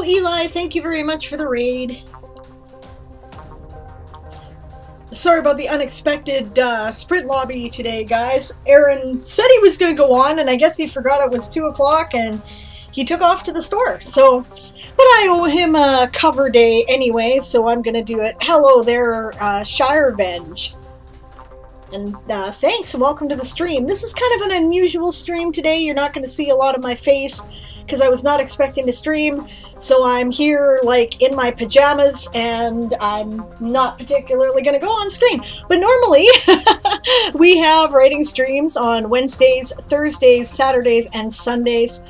Hello, Eli. Thank you very much for the raid. Sorry about the unexpected sprint lobby today, guys. Aaron said he was going to go on, and I guess he forgot it was 2 o'clock, and he took off to the store. So, but I owe him a cover day anyway, so I'm going to do it. Hello there, Shirevenge. And thanks, and welcome to the stream. This is kind of an unusual stream today. You're not going to see a lot of my face, because I was not expecting to stream, so I'm here like in my pajamas and I'm not particularly going to go on stream. But normally we have writing streams on Wednesdays, Thursdays, Saturdays, and Sundays.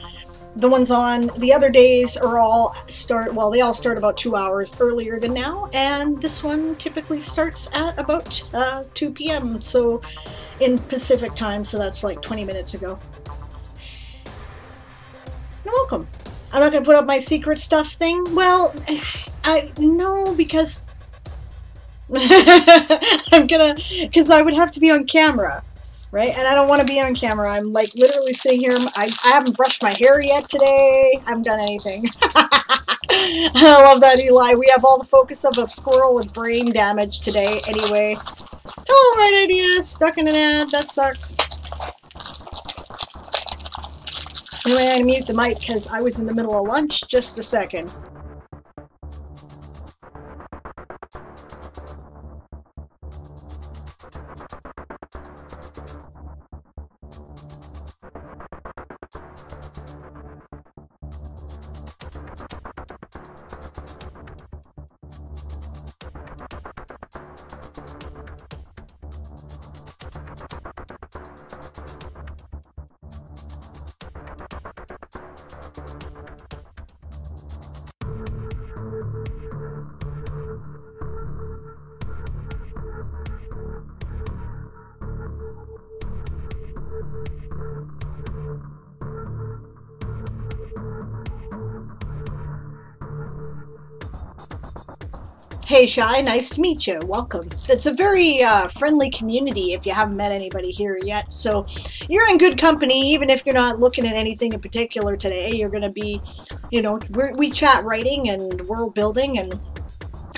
The ones on the other days are all they all start about 2 hours earlier than now, and this one typically starts at about 2 p.m. so in Pacific time, so that's like 20 minutes ago. Welcome. I'm not going to put up my secret stuff thing. Well, no, because because I would have to be on camera, right? And I don't want to be on camera. I'm like literally sitting here. I haven't brushed my hair yet today. I haven't done anything. I love that, Eli. We have all the focus of a squirrel with brain damage today. Anyway. Hello, Right Idea. Stuck in an ad. That sucks. Anyway, I mute the mic because I was in the middle of lunch. Just a second. Hey Shy, nice to meet you. Welcome. It's a very friendly community if you haven't met anybody here yet, so you're in good company even if you're not looking at anything in particular today. You're going to be, you know, we chat writing and world building and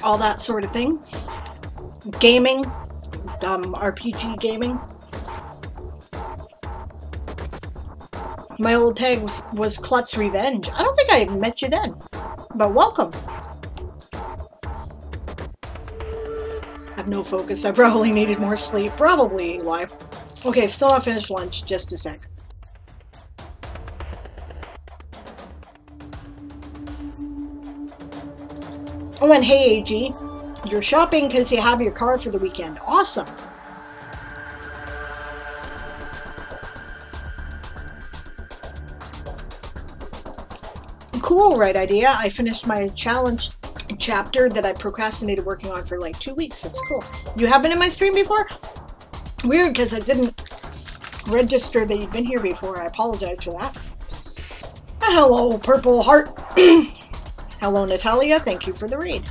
all that sort of thing. Gaming, RPG gaming. My old tag was Klutz Revenge. I don't think I met you then, but welcome. No focus. I probably needed more sleep. Probably, Eli. Okay, still not finished lunch. Just a sec. Oh, and hey, AG. You're shopping because you have your car for the weekend. Awesome. Cool, Right Idea. I finished my challenge chapter that I procrastinated working on for like 2 weeks. It's cool. You have been in my stream before? Weird, because I didn't register that you've been here before. I apologize for that. Hello, Purple Heart. Hello, Natalia. Thank you for the raid.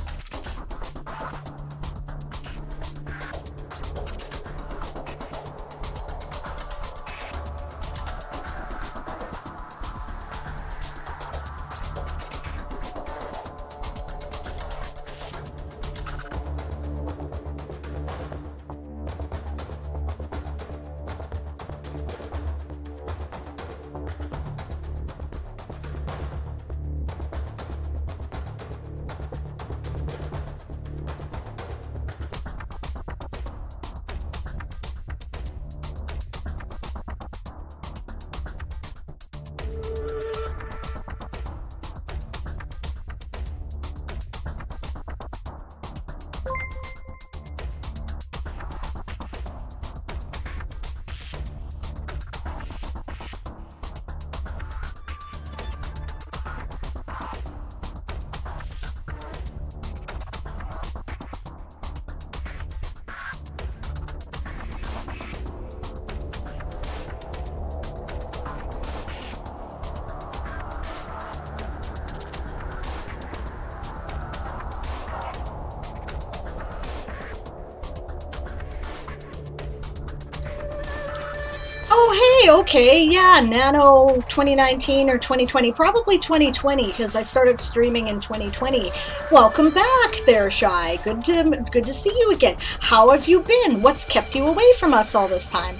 okay, yeah, Nano 2019 or 2020, probably 2020, because I started streaming in 2020. Welcome back there, Shy. Good to see you again. How have you been? What's kept you away from us all this time?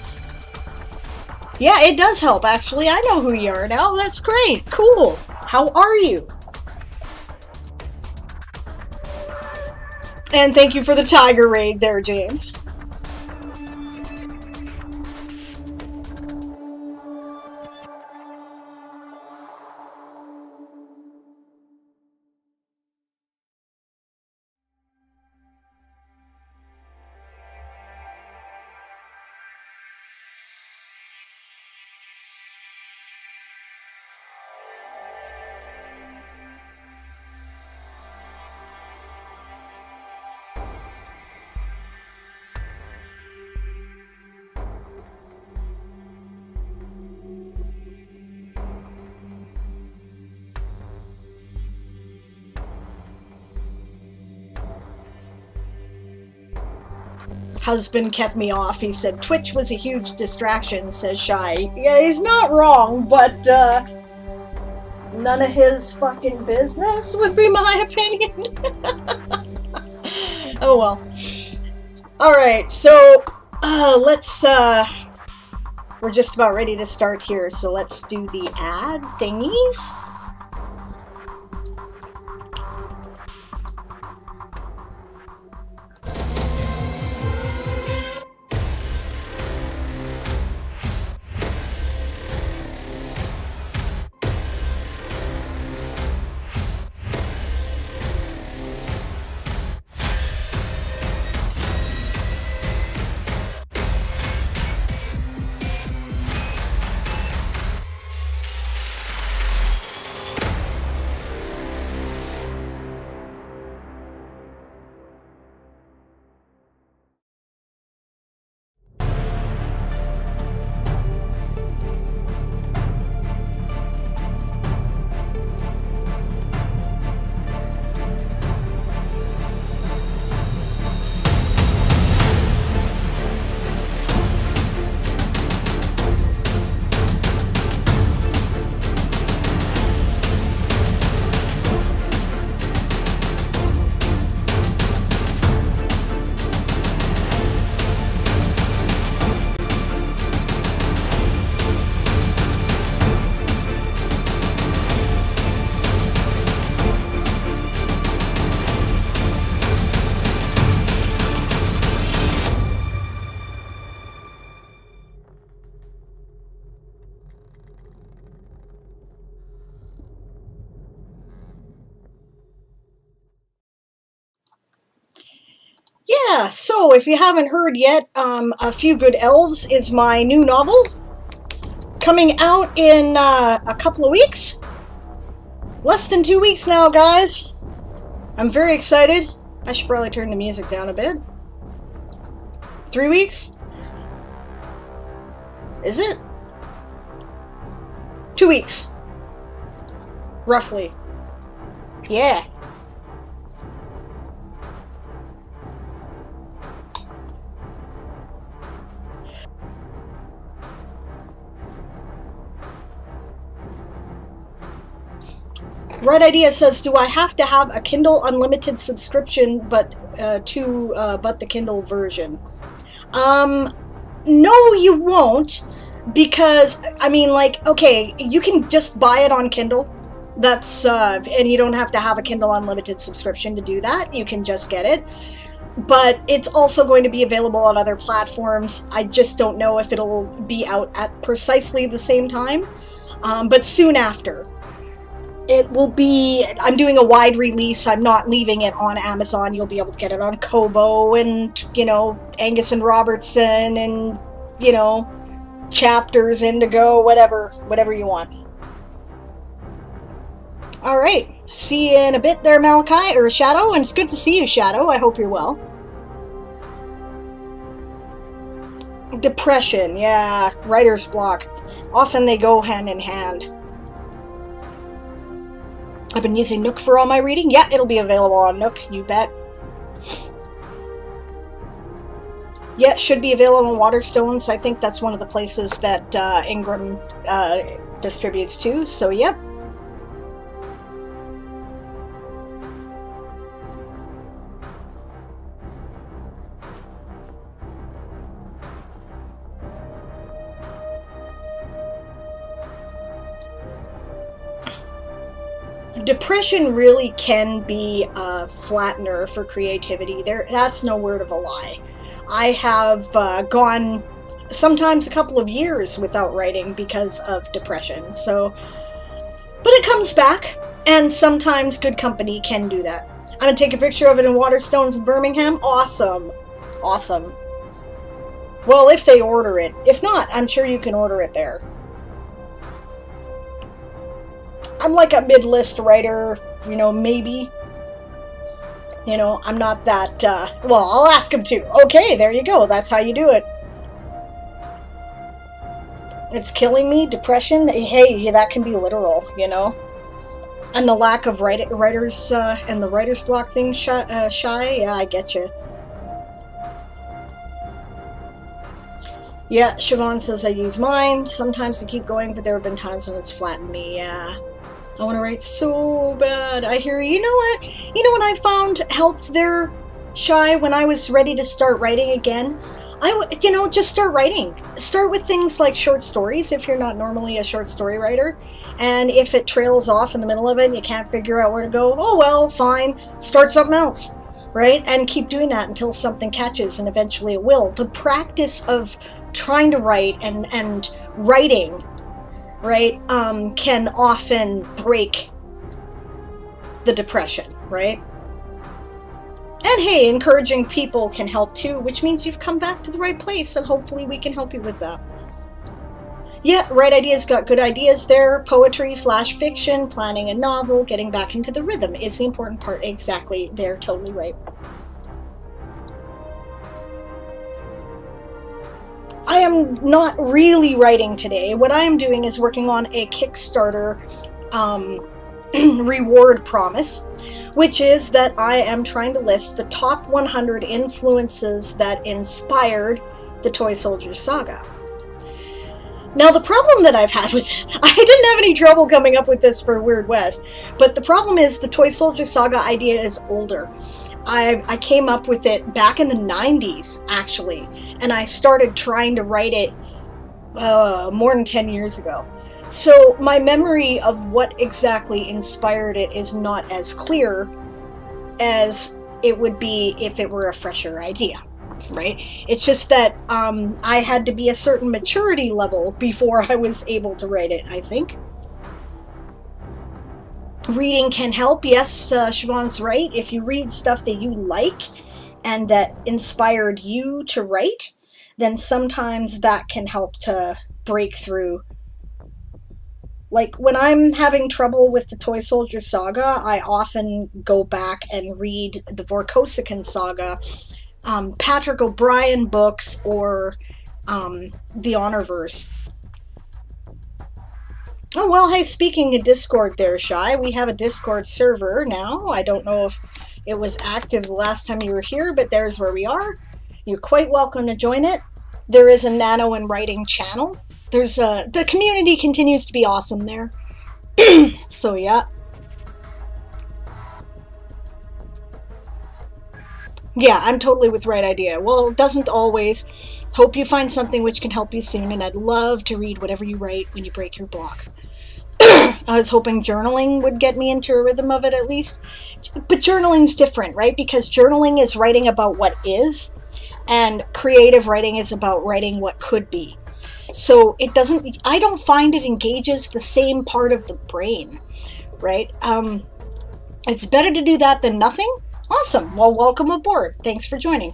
Yeah, it does help, actually. I know who you are now. That's great. Cool. How are you? And thank you for the Tiger Raid there, James. Husband kept me off. He said Twitch was a huge distraction, says Shy. Yeah, he's not wrong, but none of his fucking business would be my opinion. Oh well. Alright, so we're just about ready to start here, so let's do the ad thingies. Yeah, so if you haven't heard yet, A Few Good Elves is my new novel, coming out in a couple of weeks. Less than 2 weeks now, guys. I'm very excited. I should probably turn the music down a bit. 3 weeks? Is it? 2 weeks. Roughly. Yeah. Right Idea says, do I have to have a Kindle Unlimited subscription but the Kindle version? No, you won't, because, I mean, like, okay, you can just buy it on Kindle. That's, and you don't have to have a Kindle Unlimited subscription to do that. You can just get it. But it's also going to be available on other platforms. I just don't know if it'll be out at precisely the same time, but soon after. It will be, I'm doing a wide release. I'm not leaving it on Amazon. You'll be able to get it on Kobo and, you know, Angus and Robertson and, you know, Chapters, Indigo, whatever you want. All right. See you in a bit there, Malachi, or Shadow, and it's good to see you, Shadow. I hope you're well. Depression, yeah, writer's block. Often they go hand in hand. I've been using Nook for all my reading. Yeah, it'll be available on Nook, you bet. Yeah, it should be available on Waterstones. I think that's one of the places that Ingram distributes to. So, yep. Depression really can be a flattener for creativity. That's no word of a lie. I have gone sometimes a couple of years without writing because of depression. So, but it comes back, and sometimes good company can do that. I'm gonna take a picture of it in Waterstones in Birmingham. Awesome, awesome. Well, if they order it. If not, I'm sure you can order it there. I'm like a mid-list writer, you know, maybe. You know, I'm not that, well, I'll ask him to. Okay, there you go. That's how you do it. It's killing me. Depression. Hey, that can be literal, you know. And the lack of writers, and the writer's block thing shy. Yeah, I get you. Yeah, Siobhan says I use mine. Sometimes I keep going, but there have been times when it's flattened me. Yeah. I want to write so bad. I hear you. You know what? You know what I found helped there, Shy, when I was ready to start writing again? You know, just start writing. Start with things like short stories if you're not normally a short story writer. And if it trails off in the middle of it and you can't figure out where to go, oh well, fine. Start something else, right? And keep doing that until something catches, and eventually it will. The practice of trying to write and writing, right, can often break the depression, right? And hey, encouraging people can help too, which means you've come back to the right place, and hopefully we can help you with that. Yeah, Right Ideas got good ideas there. Poetry, flash fiction, planning a novel, getting back into the rhythm is the important part. Exactly, they're totally right. I am not really writing today. What I am doing is working on a Kickstarter reward promise, which is that I am trying to list the top 100 influences that inspired the Toysoldier saga. Now, the problem that I've had with it, I didn't have any trouble coming up with this for Weird West, but the problem is the Toysoldier saga idea is older. I came up with it back in the 90s, actually, and I started trying to write it more than 10 years ago. So my memory of what exactly inspired it is not as clear as it would be if it were a fresher idea, right? It's just that I had to be a certain maturity level before I was able to write it, I think. Reading can help. Yes, Siobhan's right. If you read stuff that you like and that inspired you to write, then sometimes that can help to break through. Like, when I'm having trouble with the Toysoldier saga, I often go back and read the Vorkosigan saga, Patrick O'Brien books, or the Honorverse. Oh, well, hey, speaking of Discord there, Shy, we have a Discord server now. I don't know if it was active the last time you were here, but there's where we are. You're quite welcome to join it. There is a Nano and Writing channel. The community continues to be awesome there. So, yeah. Yeah, I'm totally with Right Idea. Well, it doesn't always. Hope you find something which can help you soon, and I'd love to read whatever you write when you break your block. I was hoping journaling would get me into a rhythm of it at least. But journaling's different, right? Because journaling is writing about what is, and creative writing is about writing what could be. So it doesn't, I don't find it engages the same part of the brain, right? It's better to do that than nothing. Awesome. Well, welcome aboard. Thanks for joining.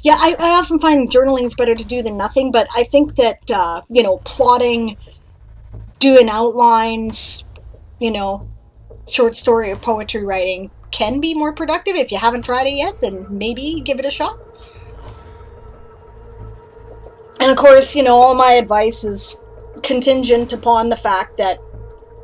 Yeah, I often find journaling is better to do than nothing, but I think that, you know, plotting, doing outlines, you know, short story or poetry writing can be more productive. If you haven't tried it yet, then maybe give it a shot. And of course, you know, all my advice is contingent upon the fact that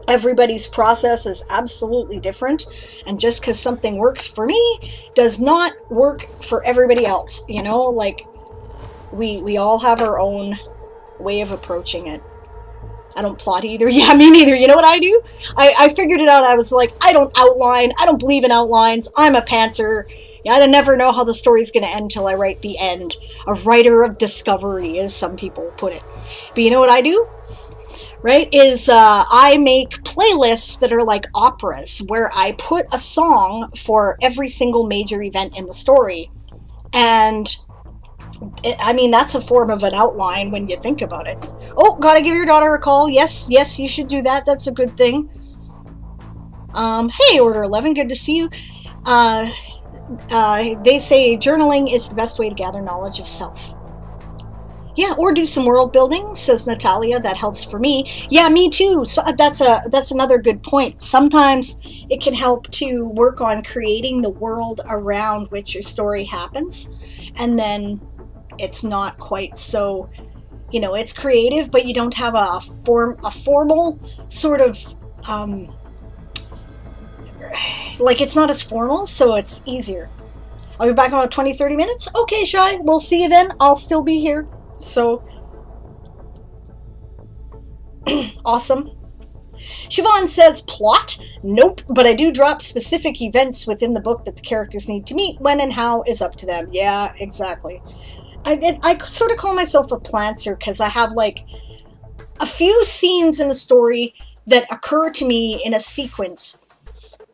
everybody's process is absolutely different, and just because something works for me does not work for everybody else, you know? Like, We all have our own way of approaching it. I don't plot either. Yeah, me neither. You know what I do? I figured it out. I was like, I don't outline. I don't believe in outlines. I'm a pantser. Yeah, I never know how the story's going to end till I write the end. A writer of discovery, as some people put it. But you know what I do? Right? I make playlists that are like operas, where I put a song for every single major event in the story. And I mean, that's a form of an outline when you think about it. Oh, gotta give your daughter a call. Yes, yes, you should do that. That's a good thing. Hey, Order 11, good to see you. They say journaling is the best way to gather knowledge of self. Yeah, or do some world building, says Natalia. That helps for me. Yeah, me too. So that's another good point. Sometimes it can help to work on creating the world around which your story happens, and then it's not quite so, you know, it's creative, but you don't have a formal sort of, like, it's not as formal, so it's easier. I'll be back in about 20-30 minutes. Okay, Shy, we'll see you then. I'll still be here. So, awesome. Siobhan says, plot? Nope, but I do drop specific events within the book that the characters need to meet. When and how is up to them. Yeah, exactly. I sort of call myself a plantser because I have like a few scenes in the story that occur to me in a sequence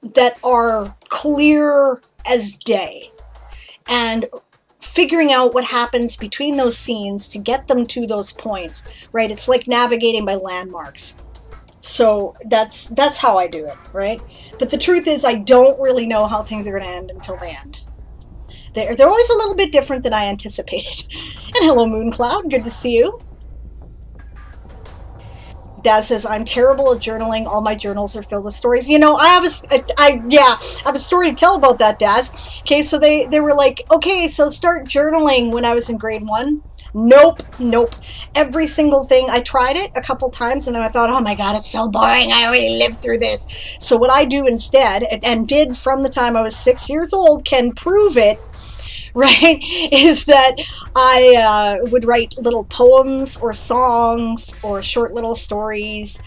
that are clear as day, and figuring out what happens between those scenes to get them to those points, right? It's like navigating by landmarks. So that's how I do it, right? But the truth is, I don't really know how things are going to end until the end. They're always a little bit different than I anticipated. And hello, Mooncloud. Good to see you. Dad says, I'm terrible at journaling. All my journals are filled with stories. You know, I have a story to tell about that, Daz. Okay, so they were like, okay, so start journaling when I was in grade 1. Nope. Every single thing, I tried it a couple times, and then I thought, oh my God, it's so boring. I already lived through this. So what I do instead, and did from the time I was 6 years old, can prove it, right, is that I would write little poems or songs or short little stories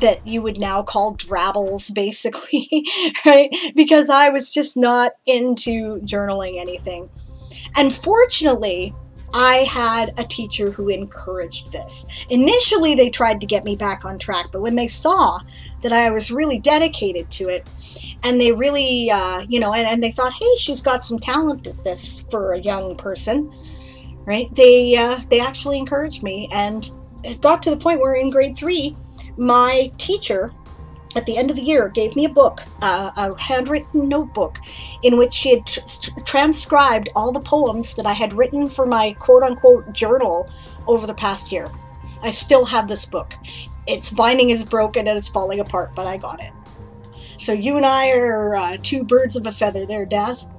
that you would now call drabbles, basically, right? Because I was just not into journaling anything. And fortunately, I had a teacher who encouraged this. Initially, they tried to get me back on track, but when they saw that I was really dedicated to it, and they really, you know, and they thought, hey, she's got some talent at this for a young person, right? They actually encouraged me, and it got to the point where in grade 3, my teacher, at the end of the year, gave me a book, a handwritten notebook, in which she had transcribed all the poems that I had written for my quote-unquote journal over the past year. I still have this book. Its binding is broken and it's falling apart, but I got it. So you and I are two birds of a feather there, Daz.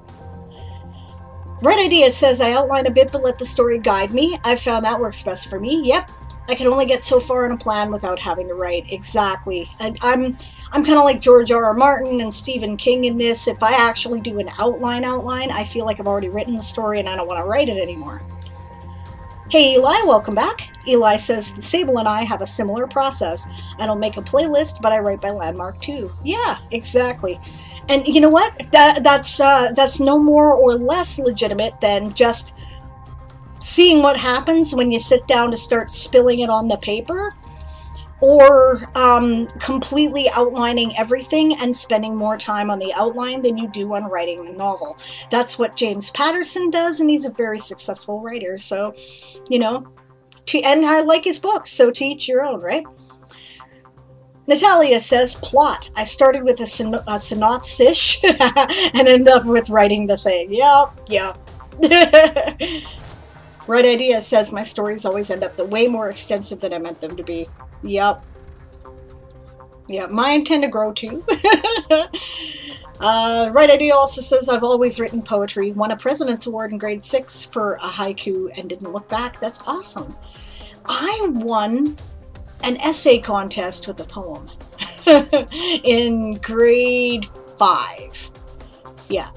Right Idea says, I outline a bit but let the story guide me. I've found that works best for me. Yep. I can only get so far in a plan without having to write. Exactly. And I'm kind of like George R.R. Martin and Stephen King in this. If I actually do an outline, I feel like I've already written the story and I don't want to write it anymore. Hey Eli, welcome back. Eli says, Sable and I have a similar process. I don't make a playlist, but I write by landmark too. Yeah, exactly. And you know what? That's no more or less legitimate than just seeing what happens when you sit down to start spilling it on the paper, or completely outlining everything and spending more time on the outline than you do on writing a novel. That's what James Patterson does, and he's a very successful writer. So, you know, and I like his books, so to each your own, right? Natalia says, plot. I started with a synopsis and ended up with writing the thing. Yep. Right Idea says, my stories always end up way more extensive than I meant them to be. Yep. Yeah, mine tend to grow too. Right Idea also says, I've always written poetry. Won a President's Award in grade 6 for a haiku and didn't look back. That's awesome. I won an essay contest with a poem in grade 5. Yeah.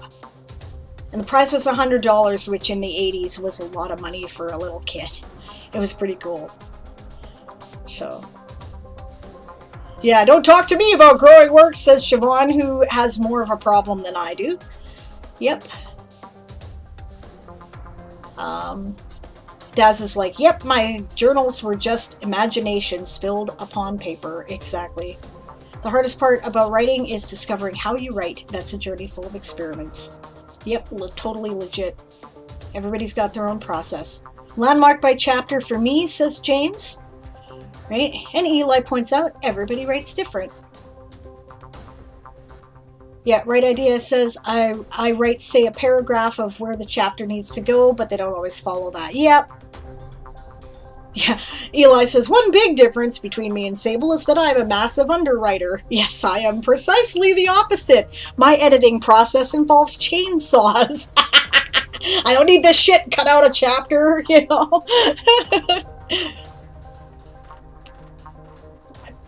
And the prize was $100, which in the 80s was a lot of money for a little kid. It was pretty cool. So, yeah, don't talk to me about growing work, says Siobhan, who has more of a problem than I do. Yep. Daz is like, yep, my journals were just imagination spilled upon paper. Exactly. The hardest part about writing is discovering how you write. That's a journey full of experiments. Yep, totally legit. Everybody's got their own process. Landmark by chapter for me, says James. Right? And Eli points out, everybody writes different. Yeah, Right Idea says, I write, say, a paragraph of where the chapter needs to go, but they don't always follow that. Yep. Yeah, Eli says, one big difference between me and Sable is that I'm a massive underwriter. Yes, I am precisely the opposite. My editing process involves chainsaws. I don't need this shit cut out a chapter, you know.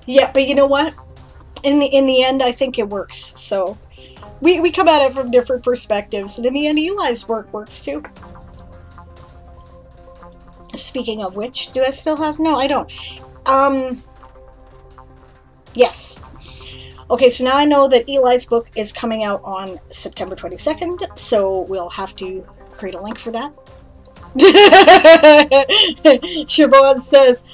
Yeah, but you know what? In the end, I think it works. So we come at it from different perspectives, and in the end, Eli's work works too. Speaking of which, do I still have? No, I don't. Yes. Okay, so now I know that Eli's book is coming out on September 22nd, so we'll have to create a link for that. Siobhan says,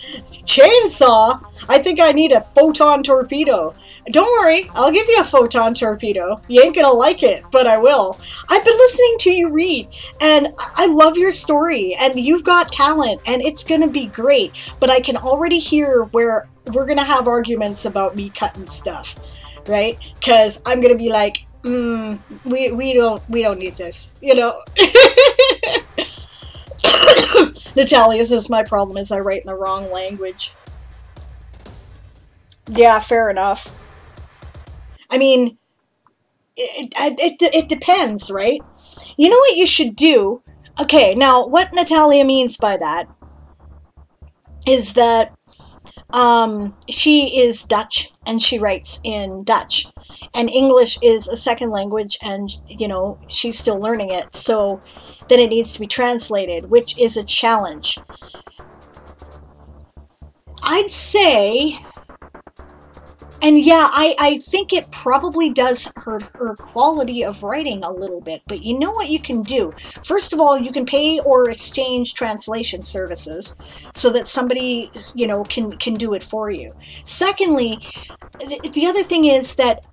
chainsaw? I think I need a photon torpedo. Don't worry, I'll give you a photon torpedo. You ain't gonna like it, but I will. I've been listening to you read, and I love your story, and you've got talent, and it's gonna be great, but I can already hear where we're gonna have arguments about me cutting stuff, right? Because I'm gonna be like, we don't need this, you know? Natalia says, my problem is I write in the wrong language. Yeah, fair enough. I mean, it depends, right? You know what you should do? Okay, now, what Natalia means by that is that she is Dutch, and she writes in Dutch. And English is a second language, and, you know, she's still learning it. So then it needs to be translated, which is a challenge. I'd say... And yeah, I think it probably does hurt her quality of writing a little bit, but you know what you can do? First of all, you can pay or exchange translation services so that somebody, you know, can do it for you. Secondly, the other thing is that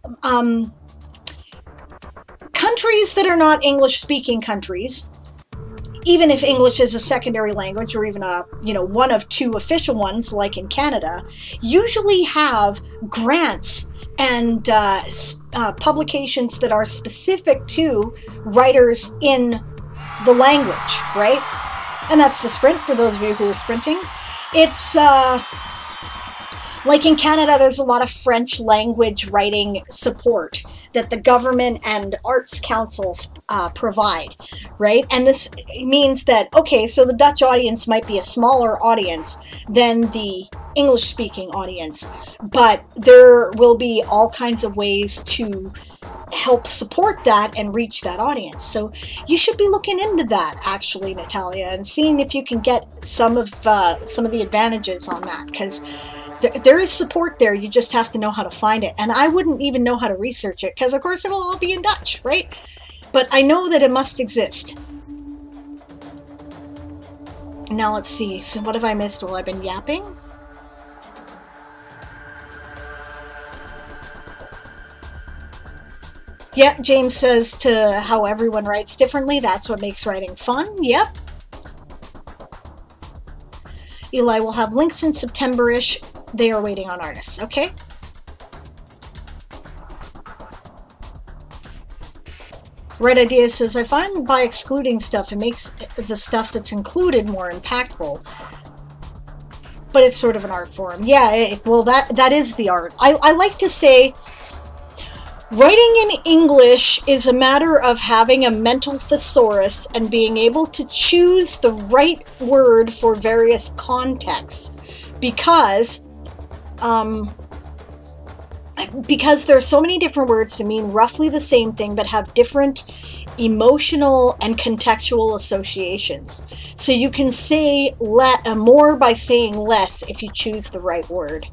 countries that are not English-speaking countries, even if English is a secondary language or even a, you know, one of two official ones, like in Canada, usually have grants and publications that are specific to writers in the language, right? And that's the Sprint, for those of you who are sprinting. It's, like in Canada, there's a lot of French language writing support that the government and arts councils provide, right? And this means that, okay, so the Dutch audience might be a smaller audience than the English-speaking audience, but there will be all kinds of ways to help support that and reach that audience. So you should be looking into that, actually, Natalia, and seeing if you can get some of the advantages on that, because there is support there. You just have to know how to find it. And I wouldn't even know how to research it, because of course it'll all be in Dutch, right? But I know that it must exist. Now let's see. So what have I missed? Well, I've been yapping. Yeah, James says to how everyone writes differently. That's what makes writing fun. Yep. Eli will have links in September-ish. They are waiting on artists, okay? Red Idea says, I find by excluding stuff, it makes the stuff that's included more impactful. But it's sort of an art form. Yeah, well, that is the art. I like to say, writing in English is a matter of having a mental thesaurus and being able to choose the right word for various contexts. Because there are so many different words to mean roughly the same thing but have different emotional and contextual associations. So you can say more by saying less if you choose the right word,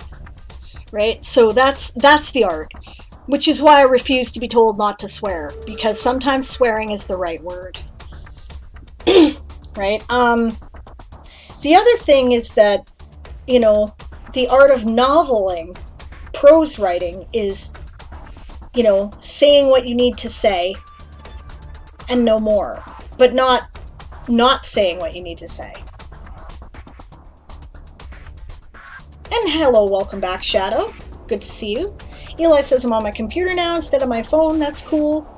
right? So that's the art, which is why I refuse to be told not to swear, because sometimes swearing is the right word. Right? The other thing is that, you know, the art of noveling, prose writing, is, you know, saying what you need to say and no more, but not saying what you need to say. And hello, welcome back, Shadow. Good to see you. Eli says I'm on my computer now instead of my phone. That's cool.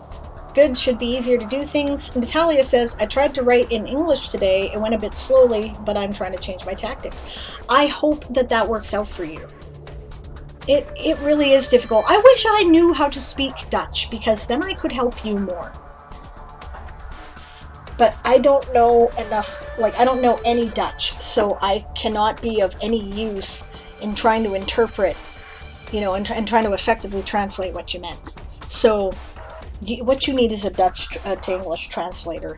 Good, should be easier to do things. Natalia says, I tried to write in English today. It went a bit slowly, but I'm trying to change my tactics. I hope that that works out for you. It really is difficult. I wish I knew how to speak Dutch, because then I could help you more. But I don't know enough, like, I don't know any Dutch, so I cannot be of any use in trying to interpret, you know, and trying to effectively translate what you meant. So, what you need is a Dutch to English translator.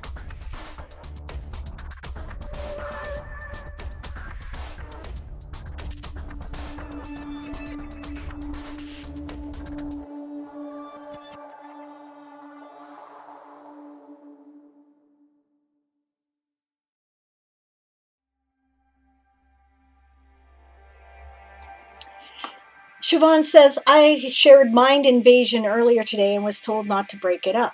Siobhan says, I shared Mind Invasion earlier today and was told not to break it up.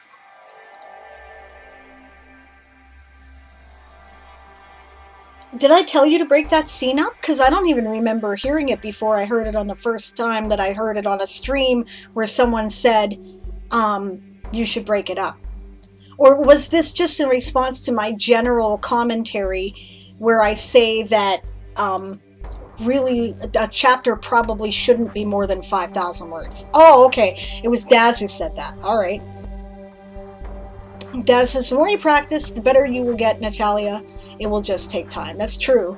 Did I tell you to break that scene up? Because I don't even remember hearing it before I heard it on the first time that I heard it on a stream where someone said, you should break it up. Or was this just in response to my general commentary where I say that, really, a chapter probably shouldn't be more than 5,000 words. Oh, okay. It was Daz who said that. All right. Daz says, the more you practice, the better you will get, Natalia. It will just take time. That's true.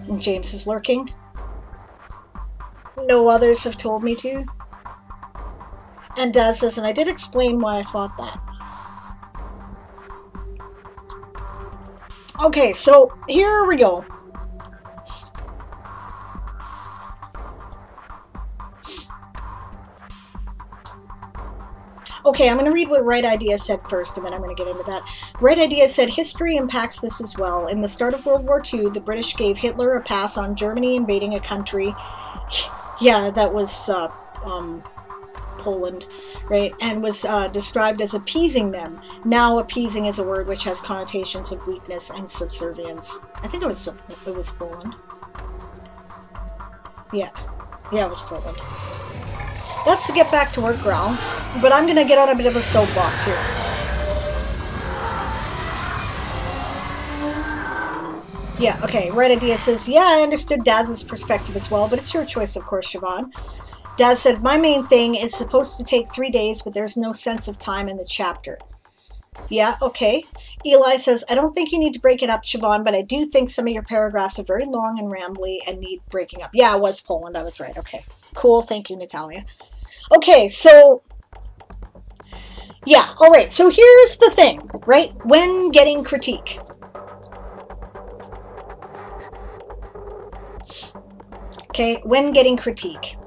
And James is lurking. No others have told me to. And Daz says, and I did explain why I thought that. Okay, so here we go. Okay, I'm going to read what Right Idea said first, and then I'm going to get into that. Right Idea said, history impacts this as well. In the start of World War II, the British gave Hitler a pass on Germany invading a country. Yeah, that was Poland, right? And was described as appeasing them. Now, appeasing is a word which has connotations of weakness and subservience. I think it was Poland. Yeah, it was Poland. That's to get back to work, Growl. But I'm going to get on a bit of a soapbox here. Yeah, okay. Right Idea says, yeah, I understood Daz's perspective as well, but it's your choice, of course, Siobhan. Daz said, my main thing is supposed to take 3 days, but there's no sense of time in the chapter. Yeah, okay. Eli says, I don't think you need to break it up, Siobhan, but I do think some of your paragraphs are very long and rambly and need breaking up. Yeah, it was Poland. I was right. Okay. Cool. Thank you, Natalia. Okay, so, yeah, all right, so here's the thing, right, when getting critique. Okay, when getting critique.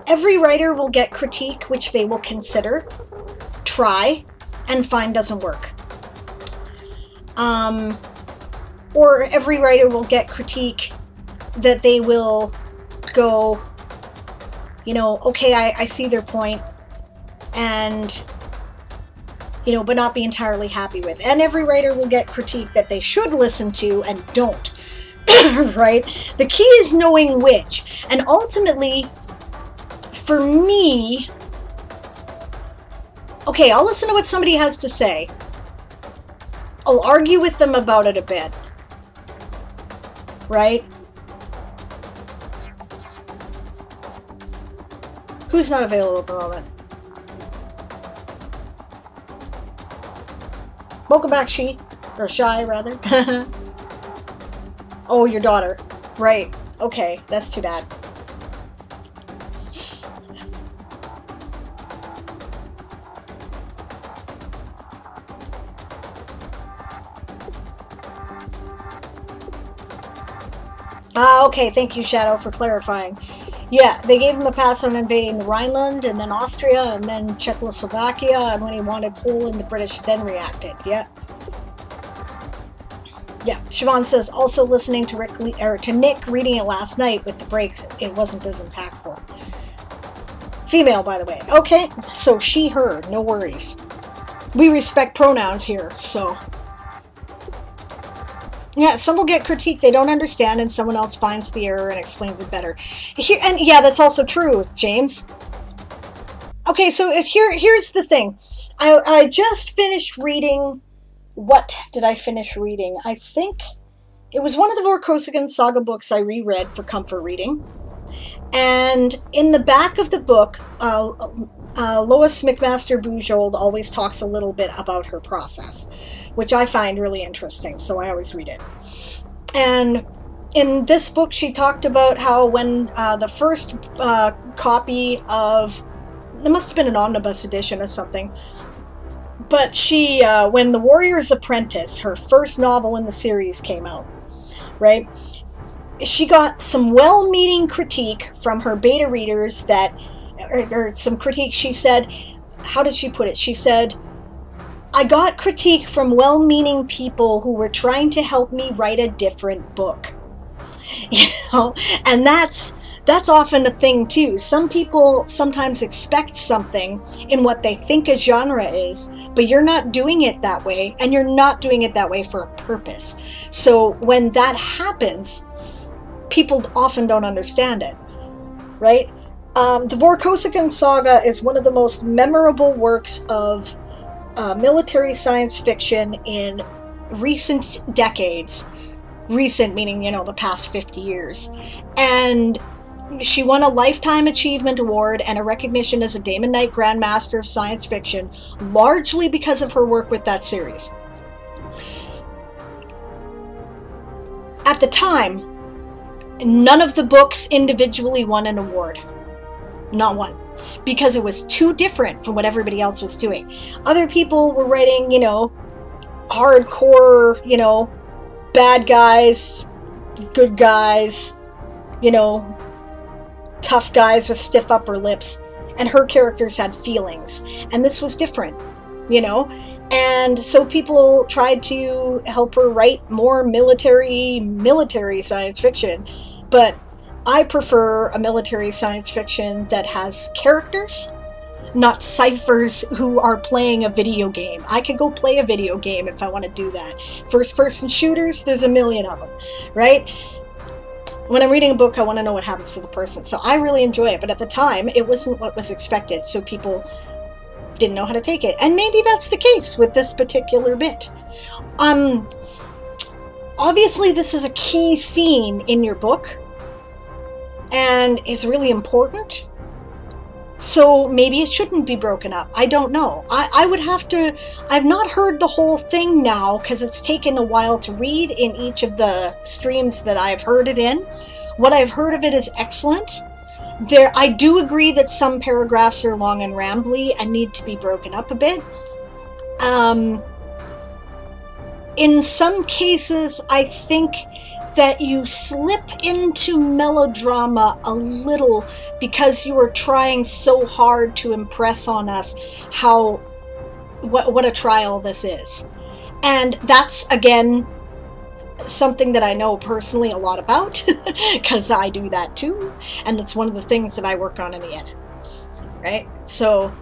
Every writer will get critique which they will consider, try, and find doesn't work. Or every writer will get critique that they will go, you know, okay, I see their point, and, you know, but not be entirely happy with. And every writer will get critique that they should listen to and don't, right? The key is knowing which. And ultimately, for me, okay, I'll listen to what somebody has to say. I'll argue with them about it a bit, right? Who's not available at the moment? Welcome back, She. Or Shy, rather. Oh, your daughter. Right. Okay, that's too bad. Okay, thank you, Shadow, for clarifying. Yeah, they gave him a pass on invading the Rhineland, and then Austria, and then Czechoslovakia, and when he wanted Poland, the British then reacted. Yeah. Yeah, Siobhan says, also listening to Nick reading it last night with the breaks, it wasn't as impactful. Female, by the way. Okay, so she, her, no worries. We respect pronouns here, so... Yeah, some will get critique they don't understand, and someone else finds the error and explains it better. And yeah, that's also true, James. Okay, so here's the thing. I just finished reading... What did I finish reading? I think it was one of the Vorkosigan Saga books I reread for comfort reading. And in the back of the book, Lois McMaster-Bujold always talks a little bit about her process, which I find really interesting, so I always read it. And in this book, she talked about how when the first copy of, it must have been an omnibus edition or something, but she, when The Warrior's Apprentice, her first novel in the series, came out, right? She got some well-meaning critique from her beta readers that, or some critique, she said, how did she put it? She said, I got critique from well-meaning people who were trying to help me write a different book. You know, and that's often a thing too. Some people sometimes expect something in what they think a genre is, but you're not doing it that way, and you're not doing it that way for a purpose. So when that happens, people often don't understand it, right? The Vorkosigan Saga is one of the most memorable works of military science fiction in recent decades. Recent meaning, you know, the past 50 years. And she won a Lifetime Achievement Award and a recognition as a Damon Knight Grandmaster of Science Fiction, largely because of her work with that series. At the time, none of the books individually won an award. Not one. Because it was too different from what everybody else was doing. Other people were writing, you know, hardcore, you know, bad guys, good guys, you know, tough guys with stiff upper lips, and her characters had feelings, and this was different, you know, and so people tried to help her write more military science fiction, but I prefer a military science fiction that has characters, not ciphers who are playing a video game. I could go play a video game if I want to do that. First-person shooters, there's a million of them, right? When I'm reading a book, I want to know what happens to the person. So I really enjoy it, but at the time, it wasn't what was expected, so people didn't know how to take it. And maybe that's the case with this particular bit. Obviously, this is a key scene in your book, and it's really important. So maybe it shouldn't be broken up. I don't know. I would have to... I've not heard the whole thing now because it's taken a while to read in each of the streams that I've heard it in. What I've heard of it is excellent. I do agree that some paragraphs are long and rambly and need to be broken up a bit. In some cases, I think that you slip into melodrama a little because you are trying so hard to impress on us what a trial this is. And that's, again, something that I know personally a lot about, because I do that too, and it's one of the things that I work on in the edit, right? So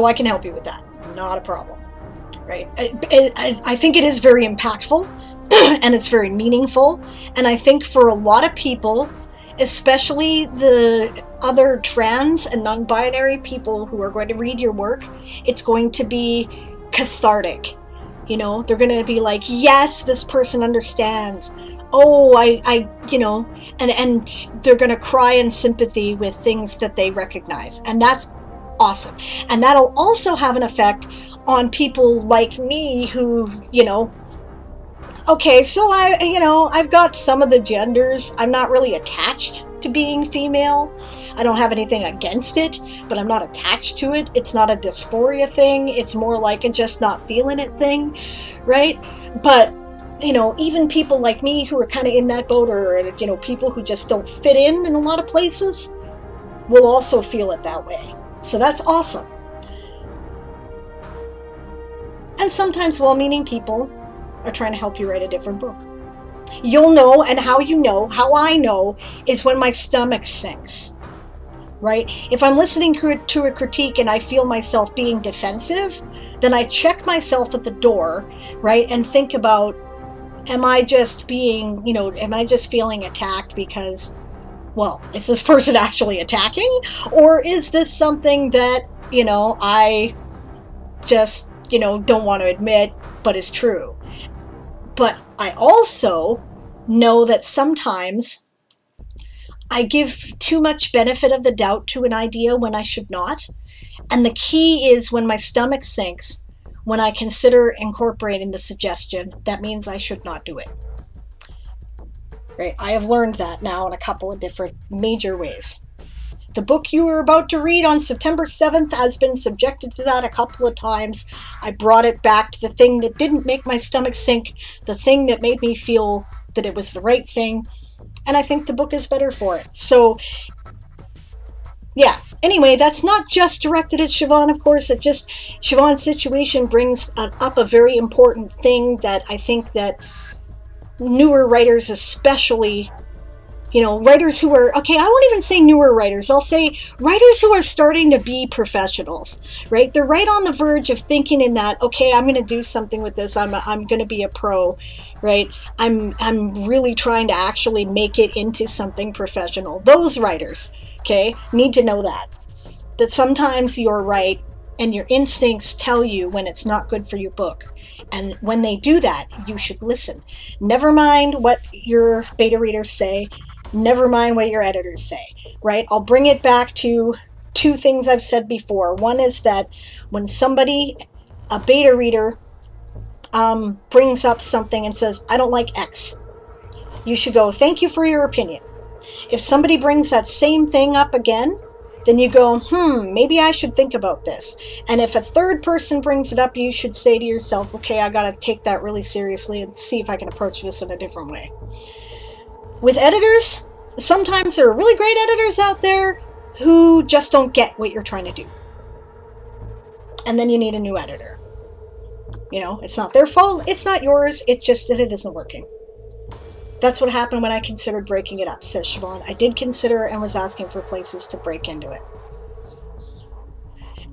I can help you with that. Not a problem, right? I think it is very impactful, and it's very meaningful, and I think for a lot of people, especially the other trans and non-binary people who are going to read your work, it's going to be cathartic. You know, they're going to be like, yes, this person understands. Oh, I you know, and they're going to cry in sympathy with things that they recognize, and that's awesome. And that'll also have an effect on people like me who, you know, okay, so I've got some of the genders. I'm not really attached to being female. I don't have anything against it, but I'm not attached to it. It's not a dysphoria thing. It's more like a just not feeling it thing, right? But you know, even people like me who are kind of in that boat, or, you know, people who just don't fit in a lot of places, will also feel it that way. So that's awesome. And sometimes well-meaning people are trying to help you write a different book. You'll know, and how you know, how I know, is when my stomach sinks, right? If I'm listening to a critique and I feel myself being defensive, then I check myself at the door, right? And think about, am I just being, you know, am I just feeling attacked because, well, is this person actually attacking? Or is this something that, you know, I just, you know, don't want to admit, but is true? But I also know that sometimes I give too much benefit of the doubt to an idea when I should not. And the key is when my stomach sinks, when I consider incorporating the suggestion, that means I should not do it. Right? I have learned that now in a couple of different major ways. The book you are about to read on September 7th has been subjected to that a couple of times. I brought it back to the thing that didn't make my stomach sink, the thing that made me feel that it was the right thing, and I think the book is better for it. So, yeah. Anyway, that's not just directed at Siobhan, of course. It just, Siobhan's situation brings up a very important thing that I think that newer writers especially, you know, writers who are, okay, I won't even say newer writers, I'll say writers who are starting to be professionals, right? They're right on the verge of thinking in that, okay, I'm going to do something with this, I'm going to be a pro, right? I'm really trying to actually make it into something professional. Those writers, okay, need to know that sometimes you're right and your instincts tell you when it's not good for your book. And when they do that, you should listen. Never mind what your beta readers say. Never mind what your editors say, right? I'll bring it back to two things I've said before. One is that when somebody, a beta reader, brings up something and says, I don't like X, you should go, thank you for your opinion. If somebody brings that same thing up again, then you go, maybe I should think about this. And if a third person brings it up, you should say to yourself, okay, I got to take that really seriously and see if I can approach this in a different way. With editors, sometimes there are really great editors out there who just don't get what you're trying to do. And then you need a new editor. You know, it's not their fault, it's not yours, it's just that it isn't working. That's what happened when I considered breaking it up, says Siobhan. I did consider and was asking for places to break into it.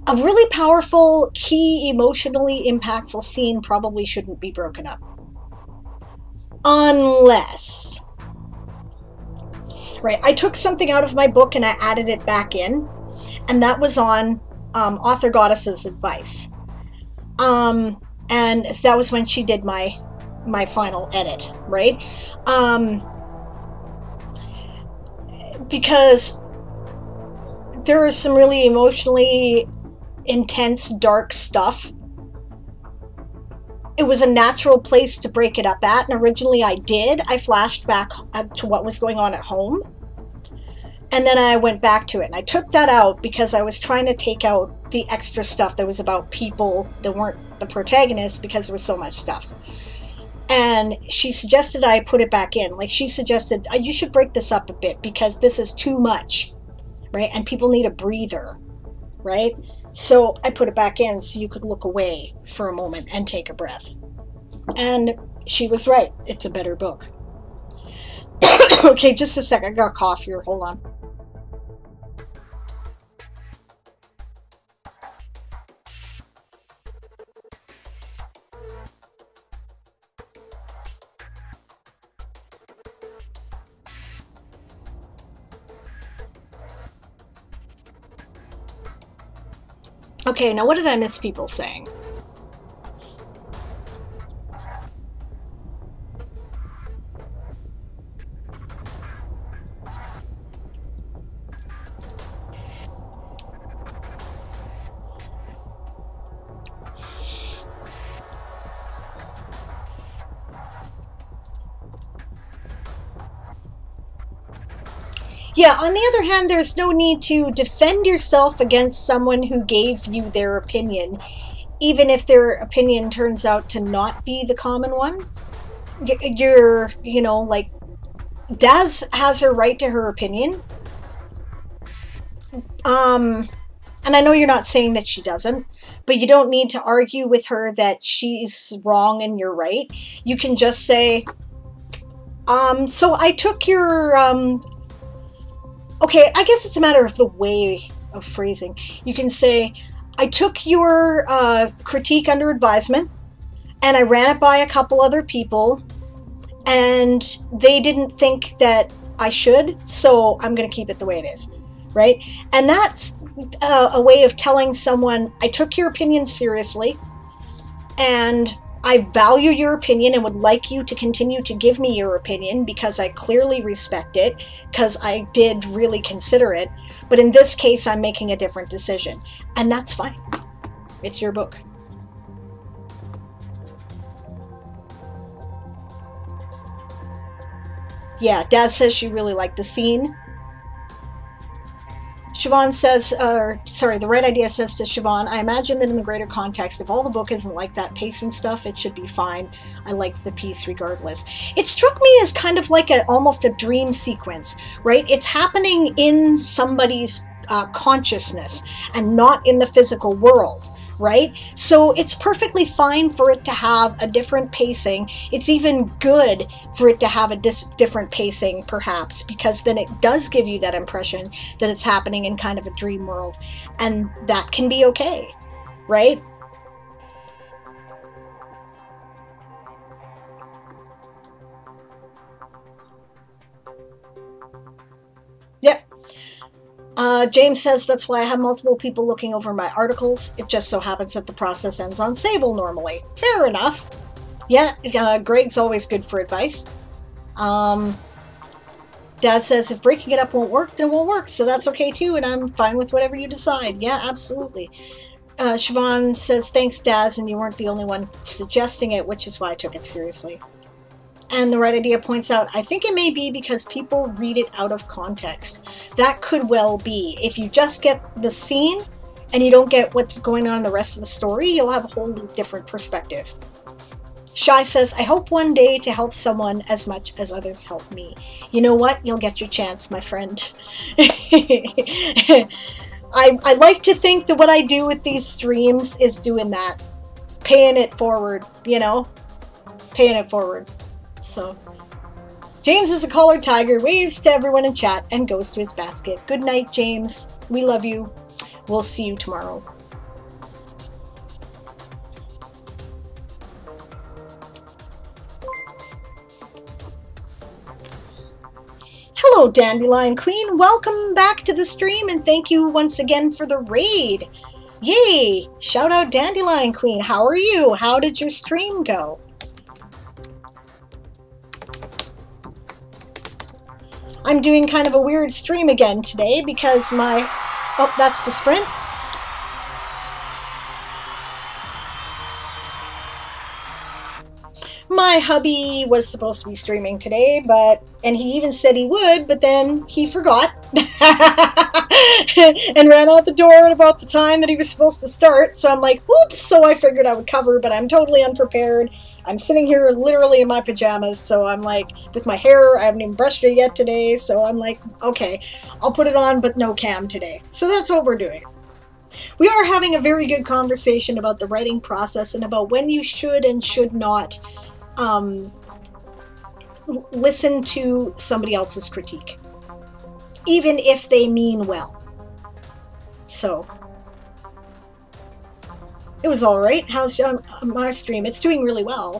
A really powerful, key, emotionally impactful scene probably shouldn't be broken up. Unless... Right, I took something out of my book and I added it back in, and that was on Author Goddess's advice. And that was when she did my final edit, right? Because there is some really emotionally intense, dark stuff. It was a natural place to break it up at, and originally I did. I flashed back to what was going on at home, and then I went back to it, and I took that out because I was trying to take out the extra stuff that was about people that weren't the protagonist because there was so much stuff. And she suggested I put it back in. Like, she suggested, you should break this up a bit because this is too much, right? And people need a breather, right? So I put it back in so you could look away for a moment and take a breath. And she was right. It's a better book. Okay, just a sec. I got a cough here. Hold on. Okay, now what did I miss people saying? Yeah, on the other hand, there's no need to defend yourself against someone who gave you their opinion, even if their opinion turns out to not be the common one. you're, you know, like, Daz has her right to her opinion. And I know you're not saying that she doesn't, but you don't need to argue with her that she's wrong and you're right. You can just say, so I took your, okay, I guess it's a matter of the way of phrasing. You can say, I took your critique under advisement, and I ran it by a couple other people, and they didn't think that I should, so I'm going to keep it the way it is, right? And that's a way of telling someone, I took your opinion seriously, and I value your opinion and would like you to continue to give me your opinion because I clearly respect it, because I did really consider it. But in this case, I'm making a different decision. And that's fine. It's your book. Yeah, Daz says she really liked the scene. Siobhan says, the right idea says to Siobhan, I imagine that in the greater context, if all the book isn't like that pacing stuff, it should be fine. I liked the piece regardless. It struck me as kind of like almost a dream sequence, right? It's happening in somebody's consciousness and not in the physical world, right? So it's perfectly fine for it to have a different pacing. It's even good for it to have a different pacing, perhaps, because then it does give you that impression that it's happening in kind of a dream world. And that can be okay, right? Yep. James says, that's why I have multiple people looking over my articles. It just so happens that the process ends on Sable normally. Fair enough. Yeah, Greg's always good for advice. Dad says, if breaking it up won't work, then it won't work. So that's okay too, and I'm fine with whatever you decide. Yeah, absolutely. Siobhan says, thanks, Daz, and you weren't the only one suggesting it, which is why I took it seriously. And the right idea points out, I think it may be because people read it out of context. That could well be. If you just get the scene and you don't get what's going on in the rest of the story, you'll have a whole different perspective. Shy says, I hope one day to help someone as much as others help me. You know what? You'll get your chance, my friend. I like to think that what I do with these streams is doing that. Paying it forward, you know? Paying it forward. So, James is a collared tiger, waves to everyone in chat, and goes to his basket. Good night, James. We love you. We'll see you tomorrow. Hello, Dandelion Queen. Welcome back to the stream, and thank you once again for the raid. Yay! Shout out Dandelion Queen. How are you? How did your stream go? I'm doing kind of a weird stream again today because my... Oh, that's the sprint. My hubby was supposed to be streaming today, and he even said he would, but then he forgot. And ran out the door at about the time that he was supposed to start. So I'm like, oops, so I figured I would cover, but I'm totally unprepared. I'm sitting here literally in my pajamas, so I'm like, with my hair, I haven't even brushed it yet today, so I'm like, okay, I'll put it on, but no cam today. So that's what we're doing. We are having a very good conversation about the writing process and about when you should and should not listen to somebody else's critique, even if they mean well. So... it was alright. How's my stream? It's doing really well.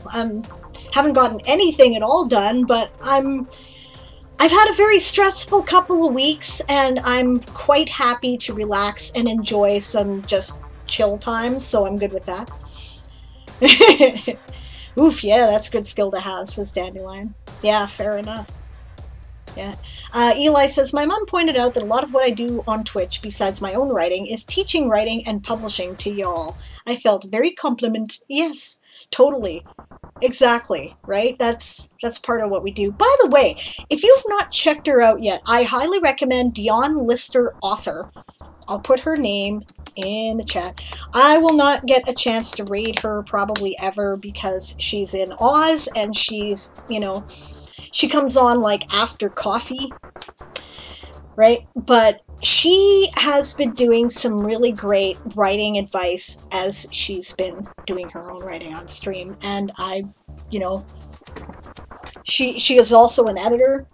Haven't gotten anything at all done, but I've had a very stressful couple of weeks, and I'm quite happy to relax and enjoy some just chill time, so I'm good with that. Oof, yeah, that's a good skill to have, says Dandelion. Yeah, fair enough. Yeah. Eli says, my mom pointed out that a lot of what I do on Twitch, besides my own writing, is teaching writing and publishing to y'all. I felt very compliment. Yes, totally. Exactly, right? That's part of what we do. By the way, if you've not checked her out yet, I highly recommend Diane Lister Author I'll put her name in the chat. I will not get a chance to raid her probably ever because she's in Oz and she's, you know, she comes on like after coffee, right? But she has been doing some really great writing advice as she's been doing her own writing on stream. And I, you know, she is also an editor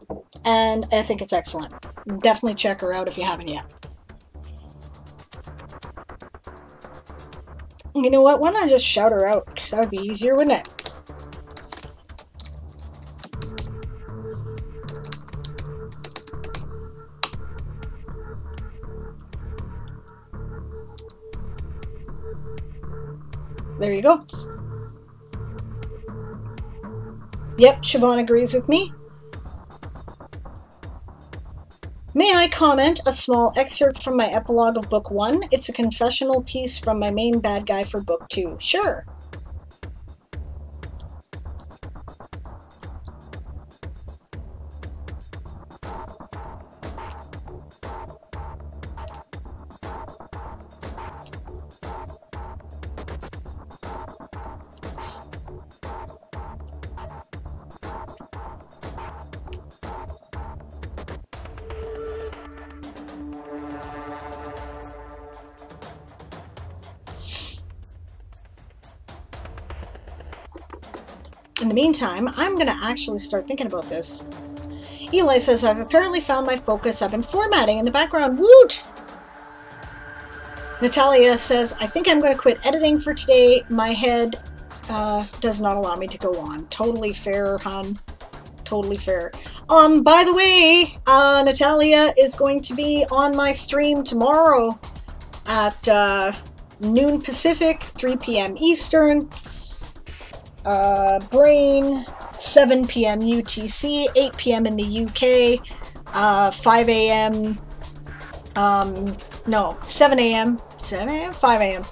and I think it's excellent. Definitely check her out if you haven't yet. You know what? Why not just shout her out? That would be easier, wouldn't it? There you go. Yep, Siobhan agrees with me. May I comment a small excerpt from my epilogue of book 1? It's a confessional piece from my main bad guy for book 2. Sure. In the meantime, I'm going to actually start thinking about this. Eli says, I've apparently found my focus. I've been formatting in the background. Woot! Natalia says, I think I'm going to quit editing for today. My head does not allow me to go on. Totally fair, hon. Totally fair. By the way, Natalia is going to be on my stream tomorrow at noon Pacific, 3 p.m. Eastern. Brain, 7 p.m. UTC, 8 p.m. in the UK, 5 a.m. No, 7 a.m. 7 a.m. 5 a.m.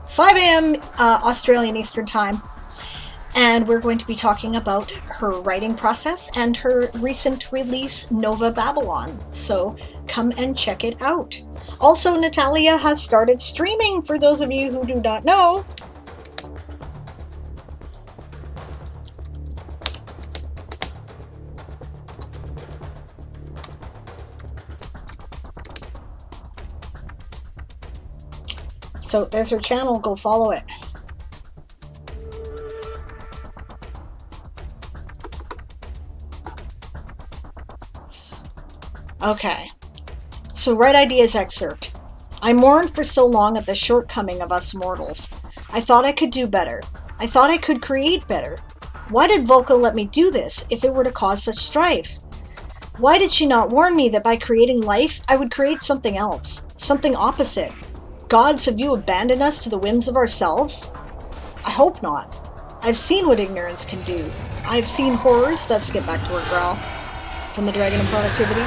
5 a.m. Australian Eastern Time. And we're going to be talking about her writing process and her recent release, Nova Babylon. So come and check it out. Also, Natalia has started streaming, for those of you who do not know. So there's her channel, go follow it. Okay, so Right Ideas excerpt. I mourned for so long at the shortcoming of us mortals. I thought I could do better. I thought I could create better. Why did Volca let me do this if it were to cause such strife? Why did she not warn me that by creating life, I would create something else, something opposite? Gods, have you abandoned us to the whims of ourselves? I hope not. I've seen what ignorance can do. I've seen horrors. Let's get back to her growl from the Dragon of Productivity.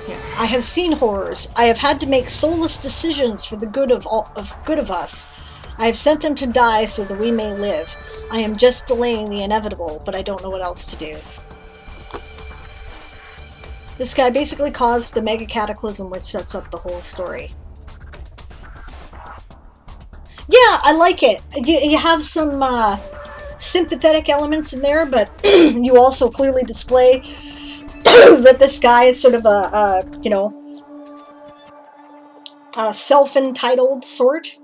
Yeah. I have seen horrors. I have had to make soulless decisions for the good of us. I have sent them to die so that we may live. I am just delaying the inevitable, but I don't know what else to do. This guy basically caused the mega cataclysm which sets up the whole story. Yeah, I like it. You have some sympathetic elements in there, but you also clearly display that this guy is sort of a self-entitled sort.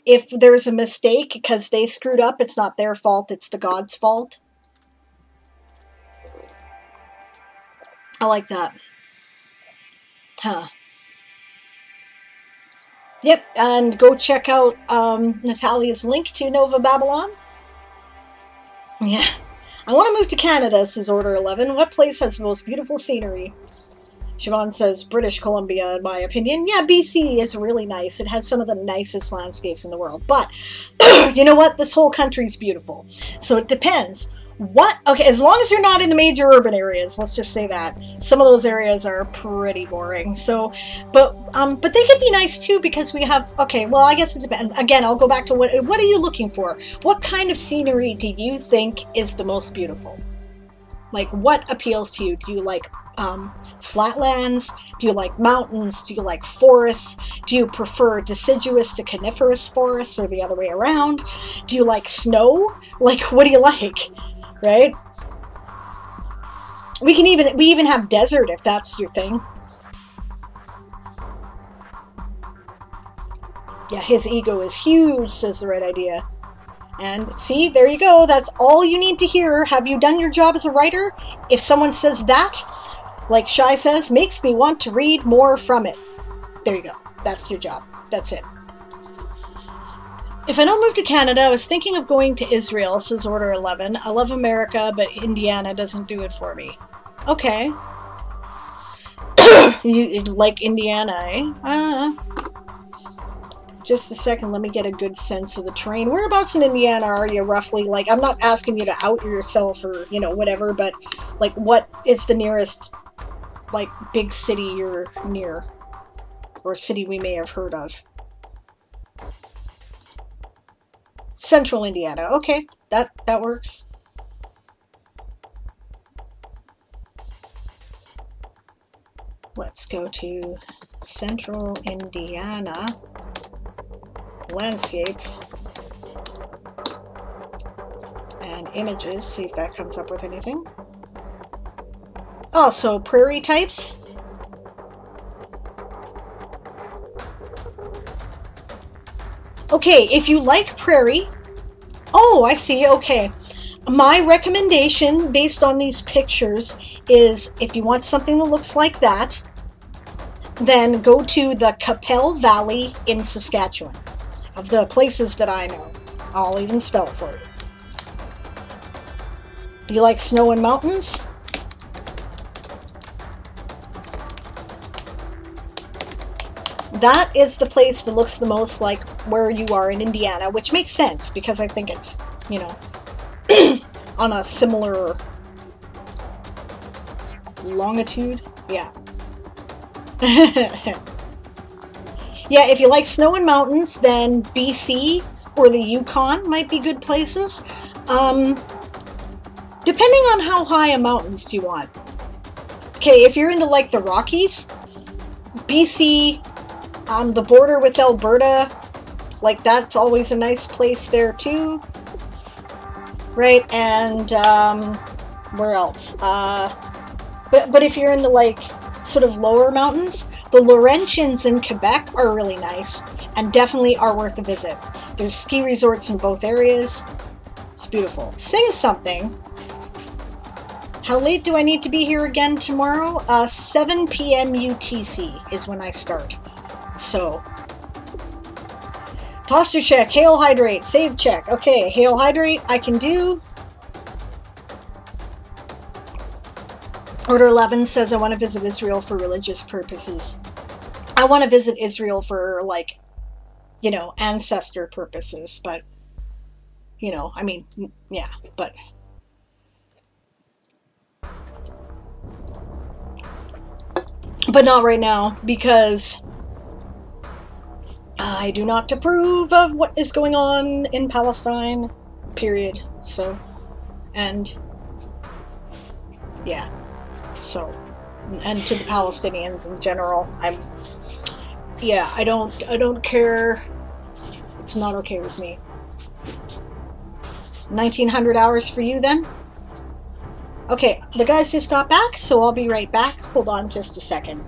If there's a mistake because they screwed up, it's not their fault, it's the god's fault. I like that. Huh. Yep, and go check out Natalia's link to Nova Babylon. Yeah. I want to move to Canada, says Order 11. What place has the most beautiful scenery? Siobhan says British Columbia, in my opinion. Yeah, BC is really nice. It has some of the nicest landscapes in the world. But, you know what? This whole country's beautiful. So it depends. Okay, as long as you're not in the major urban areas, let's just say that. Some of those areas are pretty boring. So, but they can be nice too because we have, okay, well, I guess it depends. Again, I'll go back to what are you looking for? What kind of scenery do you think is the most beautiful? Like, what appeals to you? Do you like flatlands? Do you like mountains? Do you like forests? Do you prefer deciduous to coniferous forests, or the other way around? Do you like snow? Like, what do you like? Right? We even have desert if that's your thing. Yeah, his ego is huge, says the right idea. And see, there you go. That's all you need to hear. Have you done your job as a writer? If someone says that, like Shai says, makes me want to read more from it. There you go. That's your job. That's it. If I don't move to Canada, I was thinking of going to Israel, says Order 11. I love America, but Indiana doesn't do it for me. Okay. You like Indiana, eh? Just a second, let me get a good sense of the terrain. Whereabouts in Indiana are you, roughly? Like, I'm not asking you to out yourself or, you know, whatever, but, like, what is the nearest, like, big city you're near? Or city we may have heard of? Central Indiana. Okay, that works. Let's go to Central Indiana. Landscape. And images. See if that comes up with anything. Oh, so prairie types? Okay, if you like prairie... Oh, I see, okay. My recommendation, based on these pictures, is if you want something that looks like that, then go to the Capel Valley in Saskatchewan. Of the places that I know. I'll even spell it for you. You like snow and mountains? That is the place that looks the most like where you are in Indiana, which makes sense because I think it's, you know, on a similar longitude. Yeah. Yeah, if you like snow and mountains, then BC or the Yukon might be good places. Depending on how high a mountains do you want. Okay, if you're into like the Rockies, BC, on the border with Alberta, like that's always a nice place there too. Right, and where else? But if you're into like sort of lower mountains, the Laurentians in Quebec are really nice and definitely are worth a visit. There's ski resorts in both areas. It's beautiful. Sing something. How late do I need to be here again tomorrow? 7 p.m. UTC is when I start. So, posture check, hail hydrate, save check. Okay, hail hydrate I can do. Order 11 says I want to visit Israel for religious purposes. I want to visit Israel for, like, you know, ancestor purposes, but, you know, I mean, yeah, but... But not right now, because I do not approve of what is going on in Palestine, period. So, and, yeah. So, and to the Palestinians in general, yeah, I don't care. It's not okay with me. 1900 hours for you then? Okay, the guys just got back, so I'll be right back. Hold on just a second.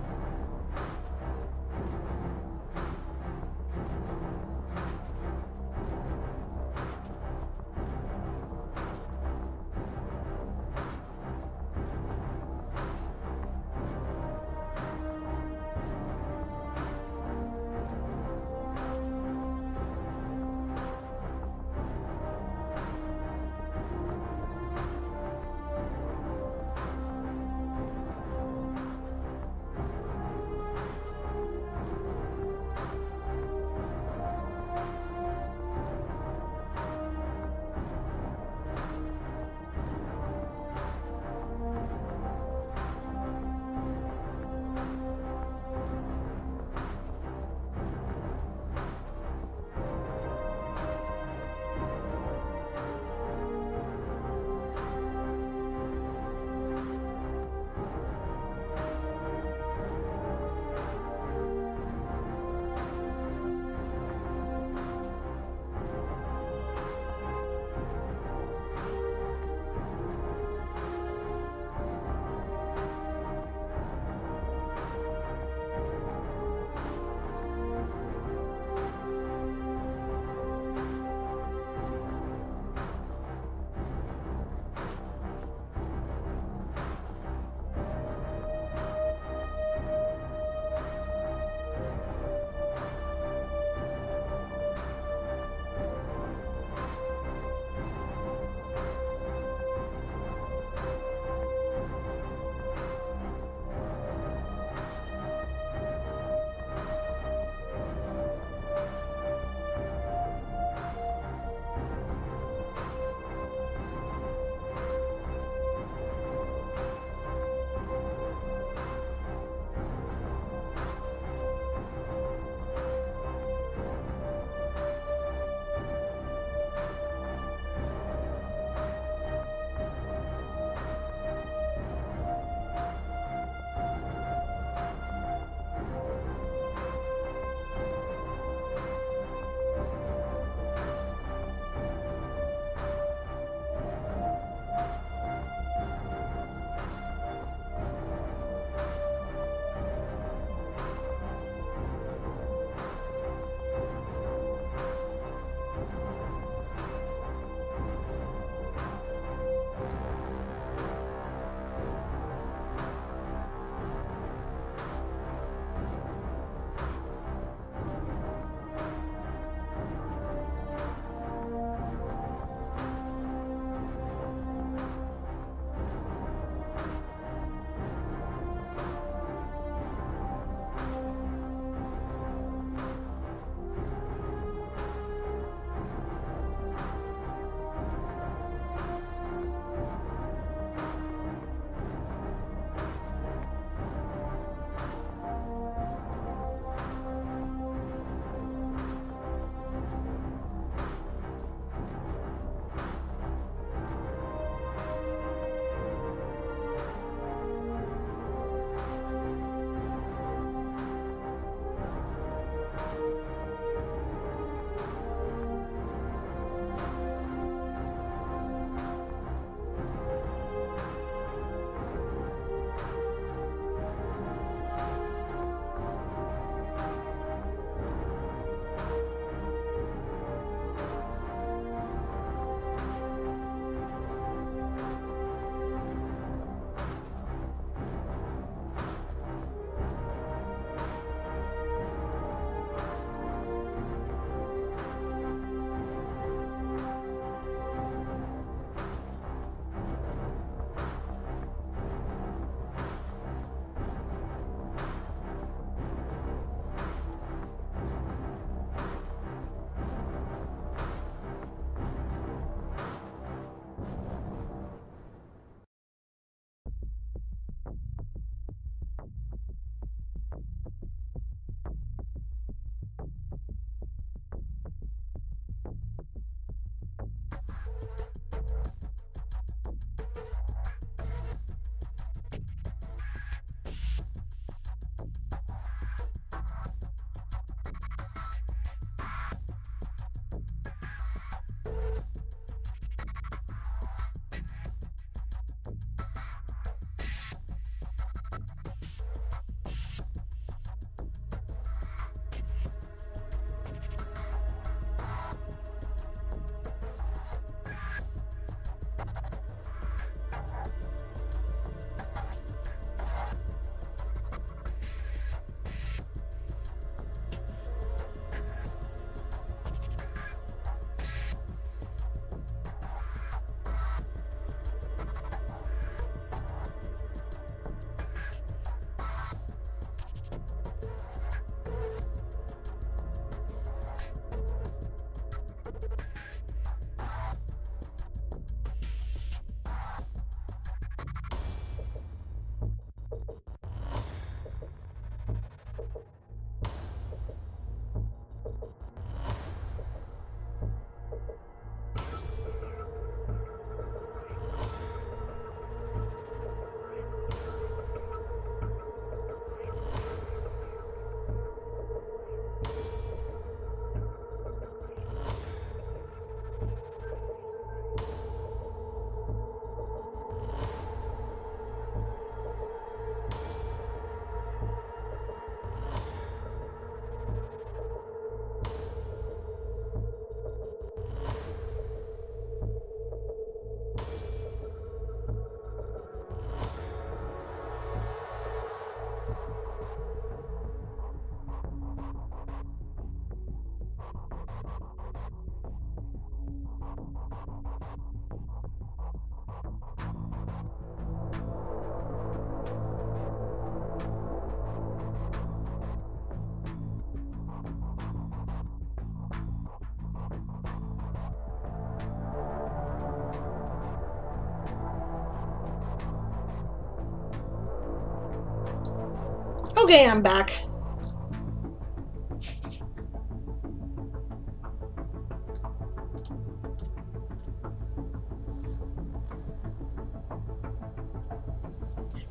Okay, I'm back.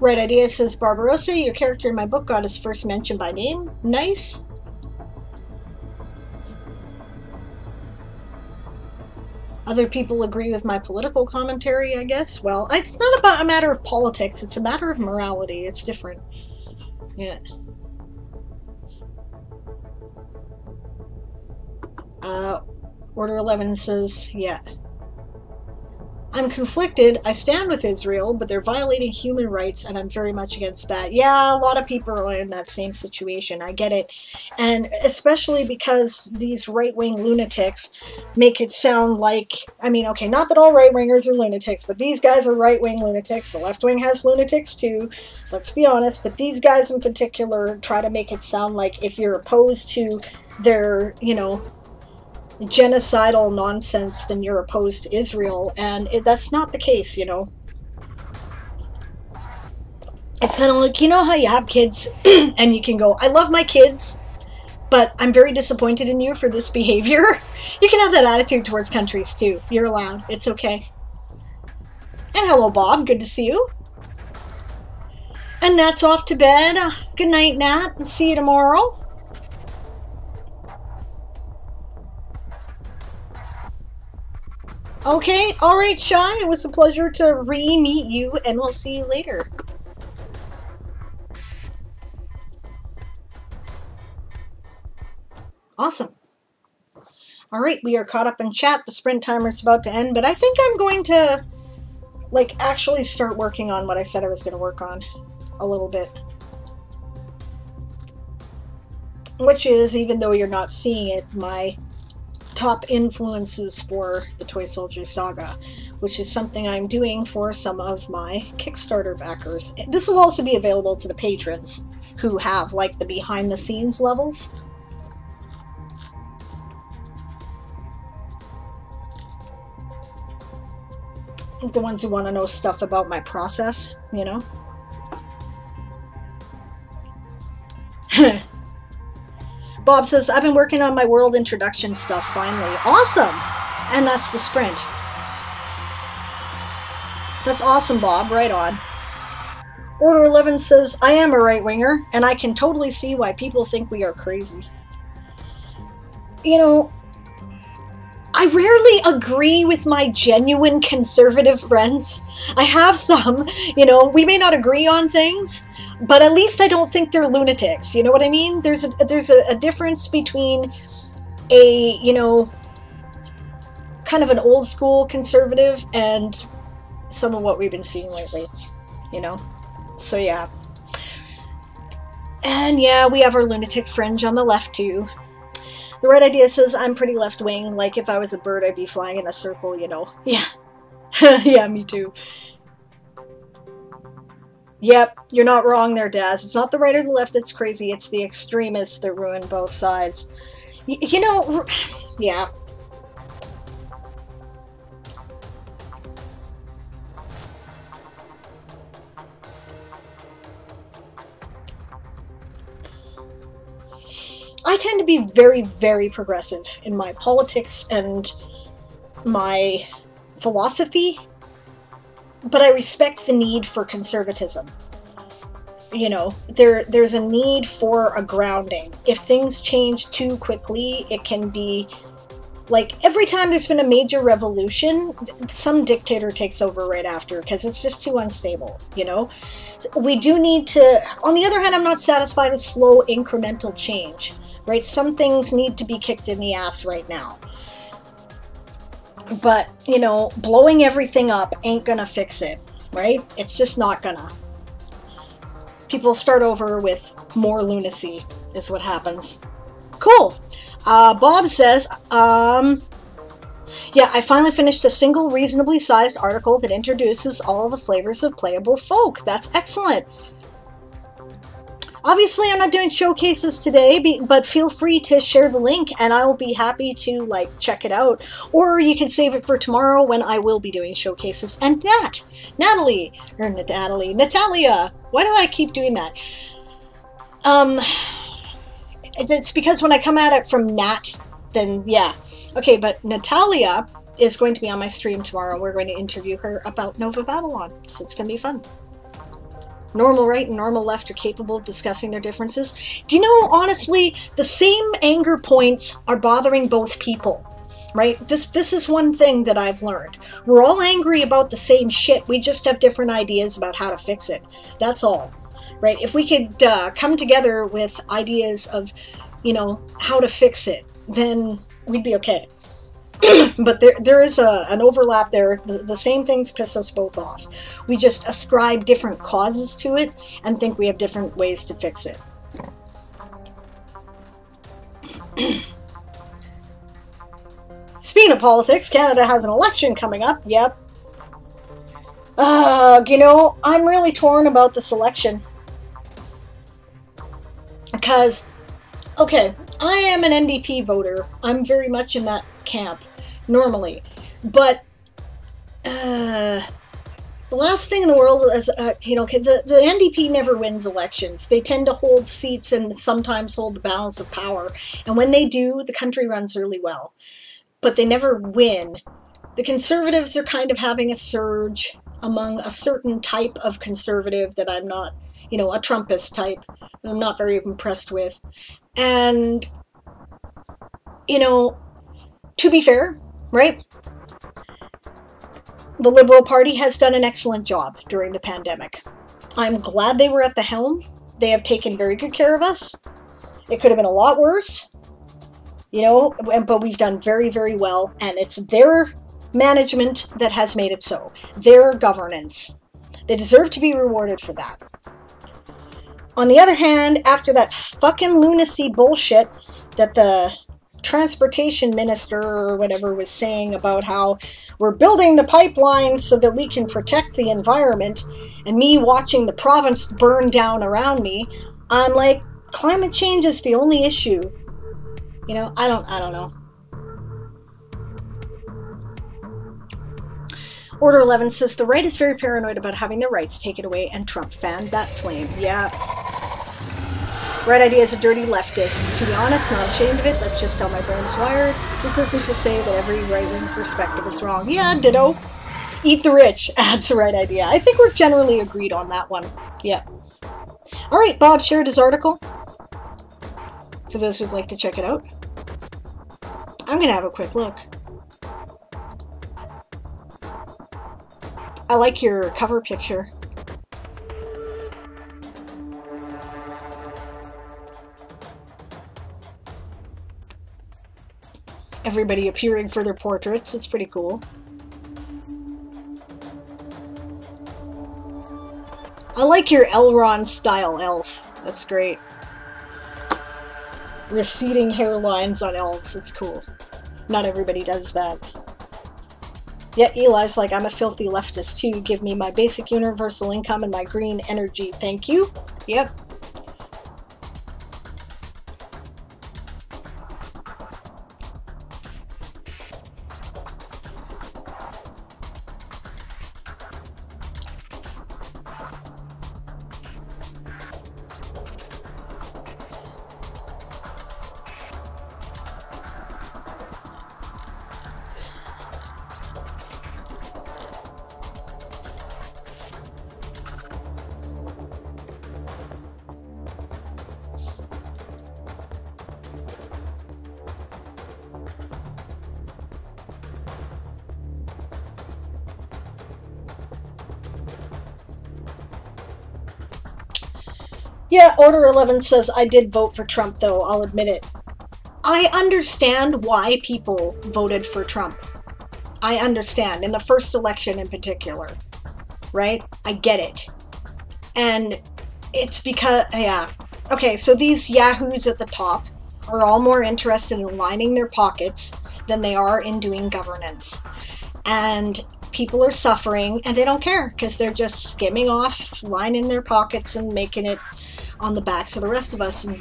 Right idea, says Barbarossa. Your character in my book got his first mention by name. Nice. Other people agree with my political commentary, I guess. Well, it's not about a matter of politics. It's a matter of morality. It's different. Yeah. Order 11 says, yeah. I'm conflicted. I stand with Israel, but they're violating human rights, and I'm very much against that. Yeah, a lot of people are in that same situation. I get it. And especially because these right-wing lunatics make it sound like, I mean, okay, not that all right-wingers are lunatics, but these guys are right-wing lunatics. The left wing has lunatics too, let's be honest. But these guys in particular try to make it sound like if you're opposed to their, you know, genocidal nonsense, then you're opposed to Israel, and that's not the case, you know. It's kind of like, you know how you have kids and you can go, I love my kids, but I'm very disappointed in you for this behavior. You can have that attitude towards countries too. You're allowed. It's okay. And hello, Bob. Good to see you. And Nat's off to bed. Good night, Nat, and see you tomorrow. Okay, alright, Shy, it was a pleasure to re-meet you, and we'll see you later. Awesome. Alright, we are caught up in chat. The sprint timer's about to end, but I think I'm going to, like, actually start working on what I said I was going to work on a little bit. Which is, even though you're not seeing it, my top influences for the Toysoldier saga, which is something I'm doing for some of my Kickstarter backers. This will also be available to the patrons who have, like, the behind-the-scenes levels. The ones who want to know stuff about my process, you know? Bob says, I've been working on my world introduction stuff, finally. Awesome! And that's the sprint. That's awesome, Bob. Right on. Order 11 says, I am a right-winger, and I can totally see why people think we are crazy. You know, I rarely agree with my genuine conservative friends. I have some, you know, we may not agree on things, but at least I don't think they're lunatics. You know what I mean? There's a difference between a, you know, kind of an old school conservative and some of what we've been seeing lately, you know? So yeah. And yeah, we have our lunatic fringe on the left too. The right idea says, I'm pretty left-wing, like if I was a bird I'd be flying in a circle, you know. Yeah. Yeah, me too. Yep, you're not wrong there, Daz. It's not the right or the left that's crazy, it's the extremists that ruin both sides. You know, yeah. I tend to be very, very progressive in my politics and my philosophy, but I respect the need for conservatism. You know, there's a need for a grounding. If things change too quickly, it can be like every time there's been a major revolution, some dictator takes over right after because it's just too unstable, you know? We do need to, on the other hand, I'm not satisfied with slow incremental change, right? Some things need to be kicked in the ass right now. But, you know, blowing everything up ain't gonna fix it, right? It's just not gonna. People start over with more lunacy is what happens. Cool. Bob says, yeah, I finally finished a single reasonably sized article that introduces all the flavors of playable folk. That's excellent. Obviously, I'm not doing showcases today, but feel free to share the link and I'll be happy to, like, check it out. Or you can save it for tomorrow when I will be doing showcases. And Natalia, why do I keep doing that? It's because when I come at it from Nat, then yeah. Okay, but Natalia is going to be on my stream tomorrow. We're going to interview her about Nova Babylon, so it's going to be fun. Normal right and normal left are capable of discussing their differences. Do you know, honestly, the same anger points are bothering both people, right? This is one thing that I've learned. We're all angry about the same shit. We just have different ideas about how to fix it. That's all, right? If we could come together with ideas of, you know, how to fix it, then we'd be okay. But there is an overlap there. The same things piss us both off. We just ascribe different causes to it and think we have different ways to fix it. Speaking of politics, Canada has an election coming up. Yep. You know, I'm really torn about this election. Because, okay, I am an NDP voter. I'm very much in that camp. Normally, but the last thing in the world is, you know, the NDP never wins elections. They tend to hold seats and sometimes hold the balance of power. And when they do, the country runs really well. But they never win. The Conservatives are kind of having a surge among a certain type of conservative that I'm not, you know, a Trumpist type that I'm not very impressed with. And, you know, to be fair, right? The Liberal Party has done an excellent job during the pandemic. I'm glad they were at the helm. They have taken very good care of us. It could have been a lot worse, you know, but we've done very, very well. And it's their management that has made it so. Their governance. They deserve to be rewarded for that. On the other hand, after that fucking lunacy bullshit that the transportation minister or whatever was saying about how we're building the pipeline so that we can protect the environment, and me watching the province burn down around me, I'm like, climate change is the only issue. You know, I don't know. Order 11 says the right is very paranoid about having their rights taken away, and Trump fanned that flame. Yeah. Right idea is a dirty leftist. To be honest, not ashamed of it. That's just how my brain's wired. This isn't to say that every right-wing perspective is wrong. Yeah, ditto. Eat the rich. That's the right idea. I think we're generally agreed on that one. Yeah. Alright, Bob shared his article. For those who'd like to check it out. I'm going to have a quick look. I like your cover picture. Everybody appearing for their portraits. It's pretty cool. I like your Elrond style elf. That's great. Receding hairlines on elves. It's cool. Not everybody does that. Yeah, Eli's like, I'm a filthy leftist too. Give me my basic universal income and my green energy. Thank you. Yep. Yeah, Order 11 says, I did vote for Trump, though, I'll admit it. I understand why people voted for Trump. I understand, in the first election in particular. Right? I get it. And it's because, yeah. Okay, so these yahoos at the top are all more interested in lining their pockets than they are in doing governance. And people are suffering, and they don't care, because they're just skimming off, lining their pockets and making it on the backs of the rest of us, and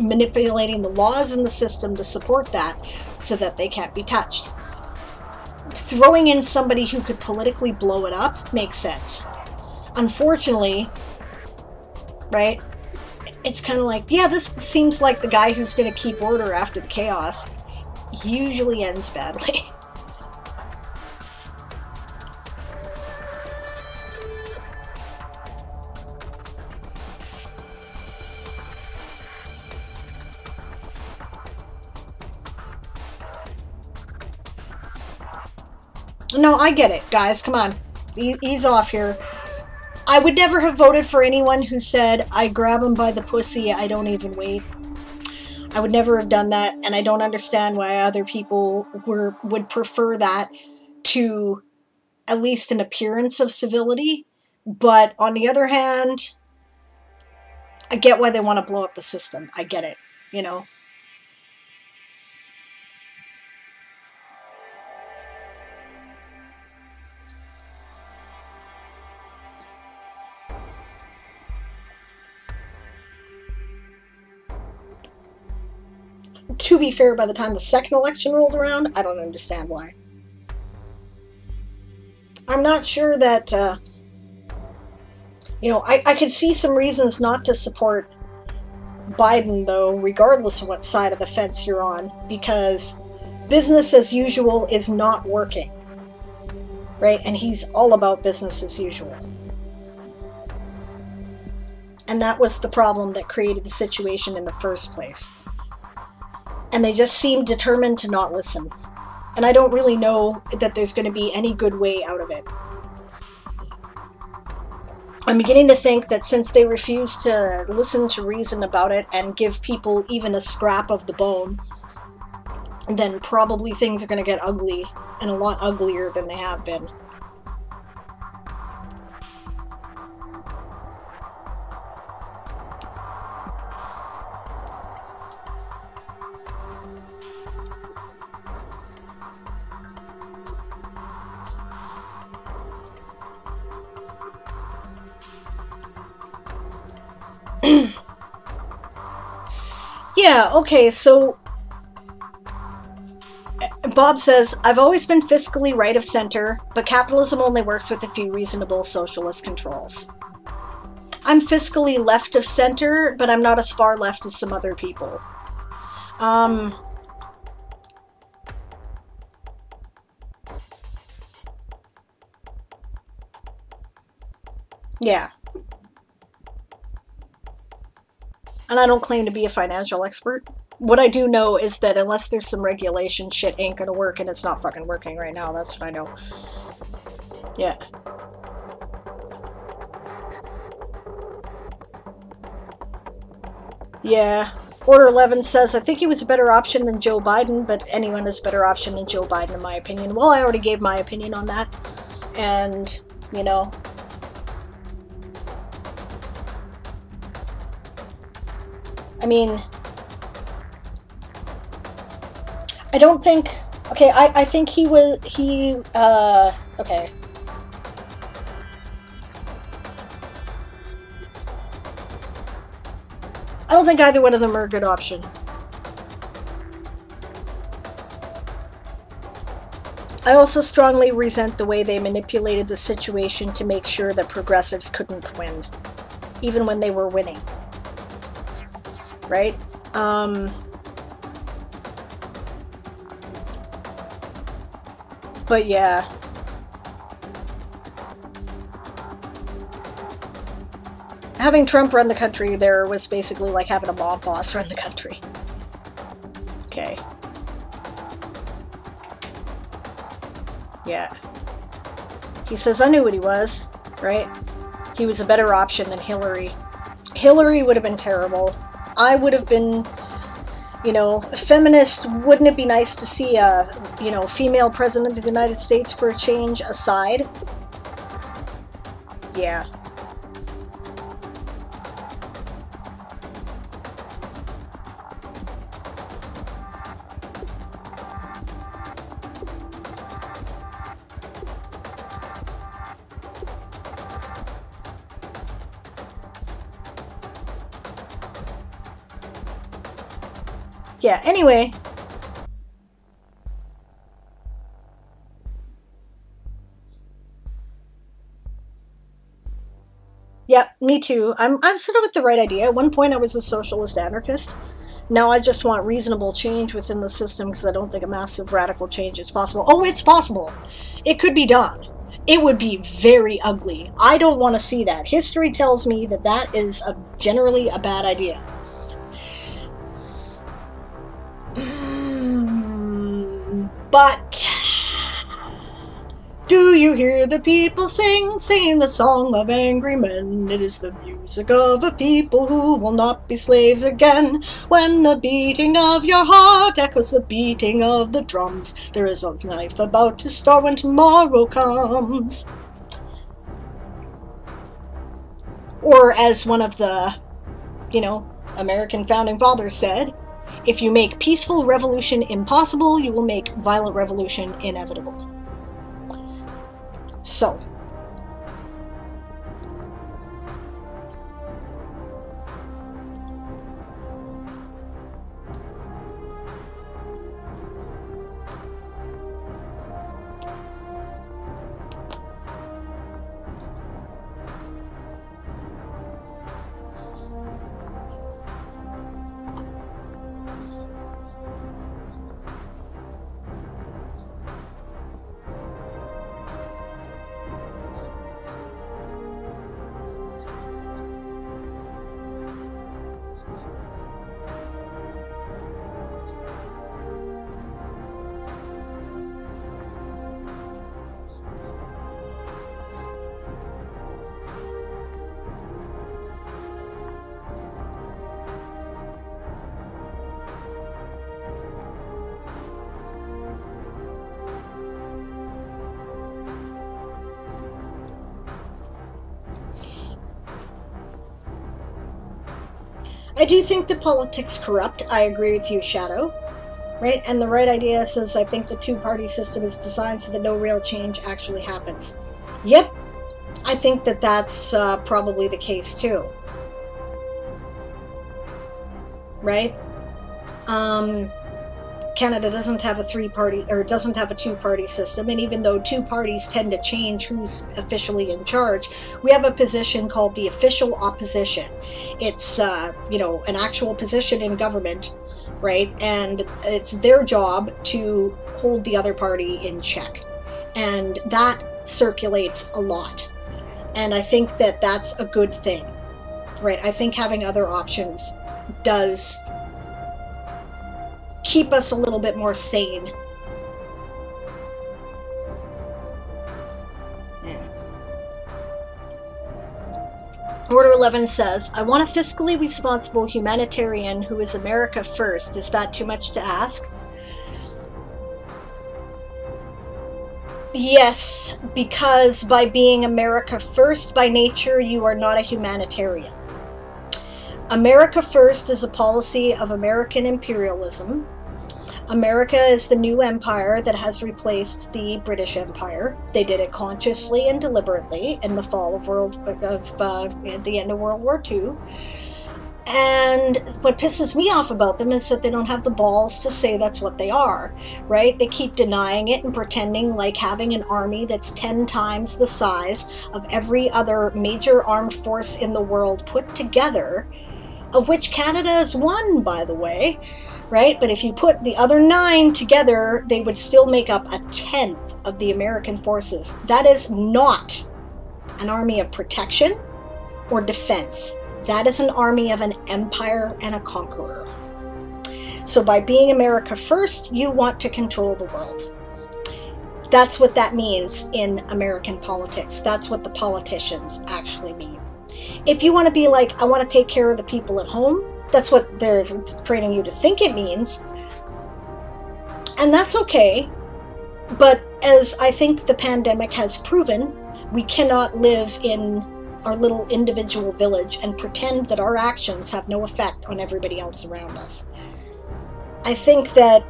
manipulating the laws in the system to support that so that they can't be touched. Throwing in somebody who could politically blow it up makes sense. Unfortunately, right, it's kind of like, yeah, this seems like the guy who's going to keep order after the chaos usually ends badly. No, I get it, guys. Come on. Ease off here. I would never have voted for anyone who said, I grab him by the pussy, I don't even wait. I would never have done that, and I don't understand why other people would prefer that to at least an appearance of civility. But on the other hand, I get why they want to blow up the system. I get it, you know? To be fair, by the time the second election rolled around, I don't understand why. I'm not sure that, you know, I could see some reasons not to support Biden, though, regardless of what side of the fence you're on, because business as usual is not working, right? And he's all about business as usual. And that was the problem that created the situation in the first place. And they just seem determined to not listen. And I don't really know that there's going to be any good way out of it. I'm beginning to think that since they refuse to listen to reason about it and give people even a scrap of the bone, then probably things are going to get ugly, and a lot uglier than they have been. Yeah, okay, so Bob says, I've always been fiscally right of center, but capitalism only works with a few reasonable socialist controls. I'm fiscally left of center, but I'm not as far left as some other people. Yeah. And I don't claim to be a financial expert. What I do know is that unless there's some regulation, shit ain't gonna work, and it's not fucking working right now. That's what I know. Yeah. Yeah. Order 11 says, I think he was a better option than Joe Biden, but anyone is a better option than Joe Biden, in my opinion. Well, I already gave my opinion on that. And, you know, I mean, I don't think, okay, I think okay. I don't think either one of them are a good option. I also strongly resent the way they manipulated the situation to make sure that progressives couldn't win, even when they were winning. Right? But yeah. Having Trump run the country there was basically like having a mob boss run the country. Okay. Yeah. He says, I knew what he was, right? He was a better option than Hillary. Hillary would have been terrible. I would have been, you know, feminist. Wouldn't it be nice to see a, you know, female president of the United States for a change aside? Yeah. Yeah, anyway. Yep, me too. I'm sort of with the right idea. At one point I was a socialist anarchist. Now I just want reasonable change within the system because I don't think a massive radical change is possible. Oh, it's possible. It could be done. It would be very ugly. I don't want to see that. History tells me that that is generally a bad idea. But do you hear the people sing the song of angry men? It is the music of a people who will not be slaves again. When the beating of your heart echoes the beating of the drums, there is a life about to start when tomorrow comes. Or as one of the, American founding fathers said, if you make peaceful revolution impossible, you will make violent revolution inevitable. So, I do think the politics corrupt. I agree with you, Shadow. Right? And the right idea says, I think the two-party system is designed so that no real change actually happens. Yep. I think that that's probably the case, too. Right? Canada doesn't have a doesn't have a two-party system, and even though two parties tend to change who's officially in charge, we have a position called the official opposition. It's, an actual position in government, right? And it's their job to hold the other party in check. And that circulates a lot. And I think that that's a good thing, right? I think having other options does keep us a little bit more sane. Order 11 says, I want a fiscally responsible humanitarian who is America first. Is that too much to ask? Yes, because by being America first by nature, you are not a humanitarian. America first is a policy of American imperialism. America is the new empire that has replaced the British Empire. They did it consciously and deliberately in the fall of the end of World War II. And what pisses me off about them is that they don't have the balls to say that's what they are, right? They keep denying it and pretending like having an army that's 10 times the size of every other major armed force in the world put together, of which Canada is one, by the way, right? But if you put the other 9 together, they would still make up a 10th of the American forces. That is not an army of protection or defense. That is an army of an empire and a conqueror. So by being America first, you want to control the world. That's what that means in American politics. That's what the politicians actually mean. If you want to be like, I want to take care of the people at home, that's what they're training you to think it means. And that's okay. But as I think the pandemic has proven, we cannot live in our little individual village and pretend that our actions have no effect on everybody else around us. I think that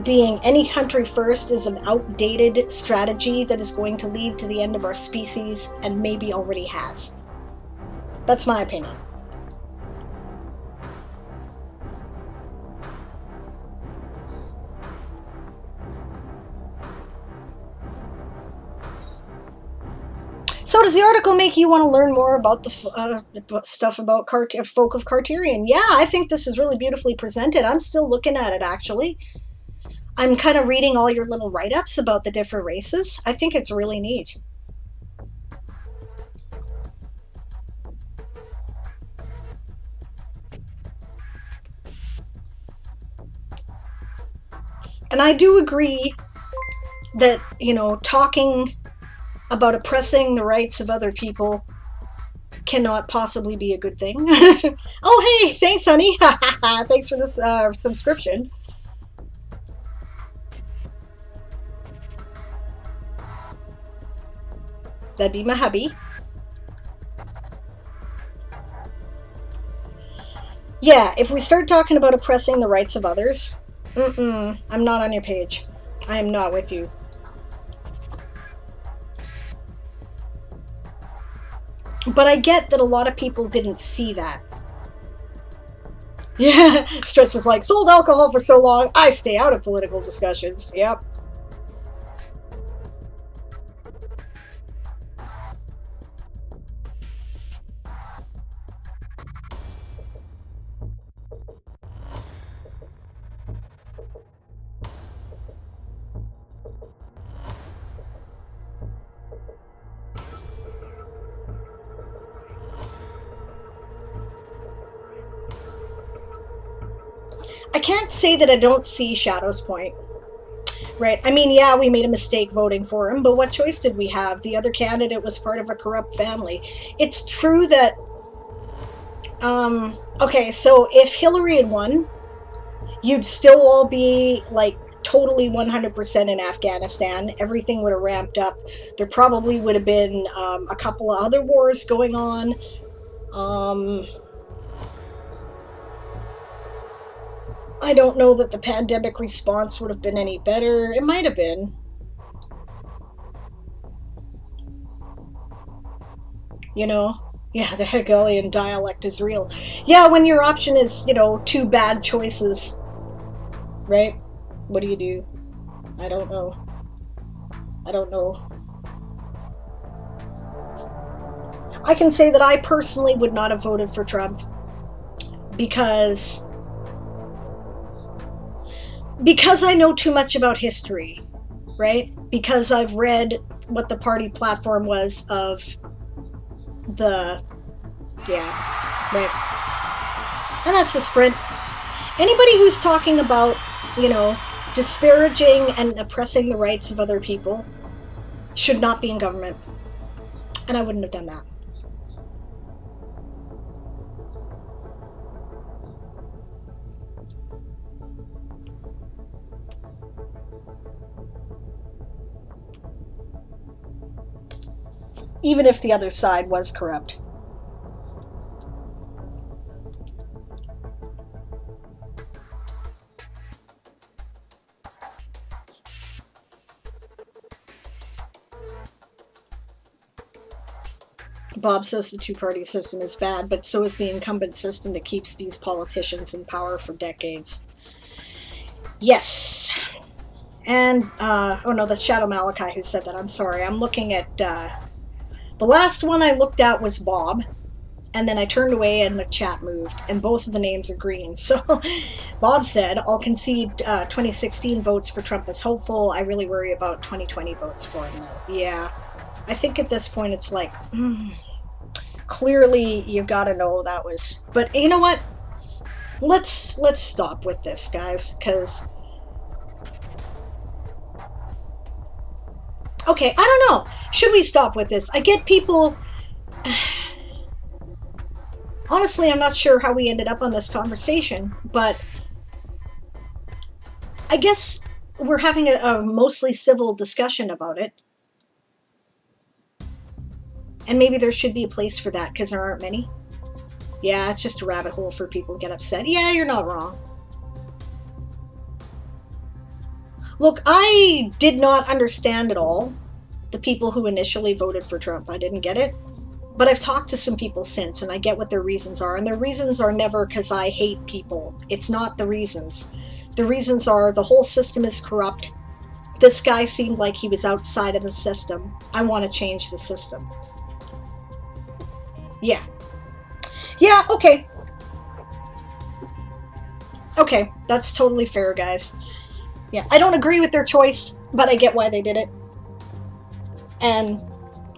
being any country first is an outdated strategy that is going to lead to the end of our species and maybe already has. That's my opinion. So does the article make you want to learn more about the stuff about folk of Carterion? Yeah, I think this is really beautifully presented. I'm still looking at it, actually. I'm kind of reading all your little write-ups about the different races. I think it's really neat. And I do agree that, you know, talking about oppressing the rights of other people cannot possibly be a good thing. Oh, hey, thanks, honey. Thanks for this subscription. That'd be my hubby. Yeah, if we start talking about oppressing the rights of others, I'm not on your page. I am not with you. But I get that a lot of people didn't see that. Yeah, Stretch is like, sold alcohol for so long, I stay out of political discussions. Yep. I can't say that I don't see Shadow's point, right? I mean, yeah, we made a mistake voting for him, but what choice did we have? The other candidate was part of a corrupt family. It's true that, okay, so if Hillary had won, you'd still all be, like, totally 100% in Afghanistan. Everything would have ramped up. There probably would have been a couple of other wars going on. I don't know that the pandemic response would have been any better. It might have been. You know? Yeah, the Hegelian dialect is real. Yeah, when your option is, you know, two bad choices. Right? What do you do? I don't know. I don't know. I can say that I personally would not have voted for Trump. Because I know too much about history, right? Because I've read what the party platform was of the, yeah, right. And that's the Sprint. Anybody who's talking about, you know, disparaging and oppressing the rights of other people should not be in government. And I wouldn't have done that. Even if the other side was corrupt. Bob says the two-party system is bad, but so is the incumbent system that keeps these politicians in power for decades. Yes. And, oh no, that's Shadow Malachi who said that. I'm sorry. I'm looking at, the last one I looked at was Bob, and then I turned away and the chat moved, and both of the names are green. So Bob said, I'll concede 2016 votes for Trump as hopeful. I really worry about 2020 votes for him, though. Yeah, I think at this point it's like, clearly you've got to know that was... But you know what? Let's stop with this, guys, because... Okay, I don't know. Should we stop with this? I get people... Honestly, I'm not sure how we ended up on this conversation, but I guess we're having a mostly civil discussion about it. And maybe there should be a place for that, because there aren't many. Yeah, it's just a rabbit hole for people to get upset. Yeah, you're not wrong. Look, I did not understand at all the people who initially voted for Trump. I didn't get it. But I've talked to some people since, and I get what their reasons are. And their reasons are never because I hate people. It's not the reasons. The reasons are the whole system is corrupt. This guy seemed like he was outside of the system. I want to change the system. Yeah. Yeah, okay. Okay, that's totally fair, guys. Yeah, I don't agree with their choice, but I get why they did it. And,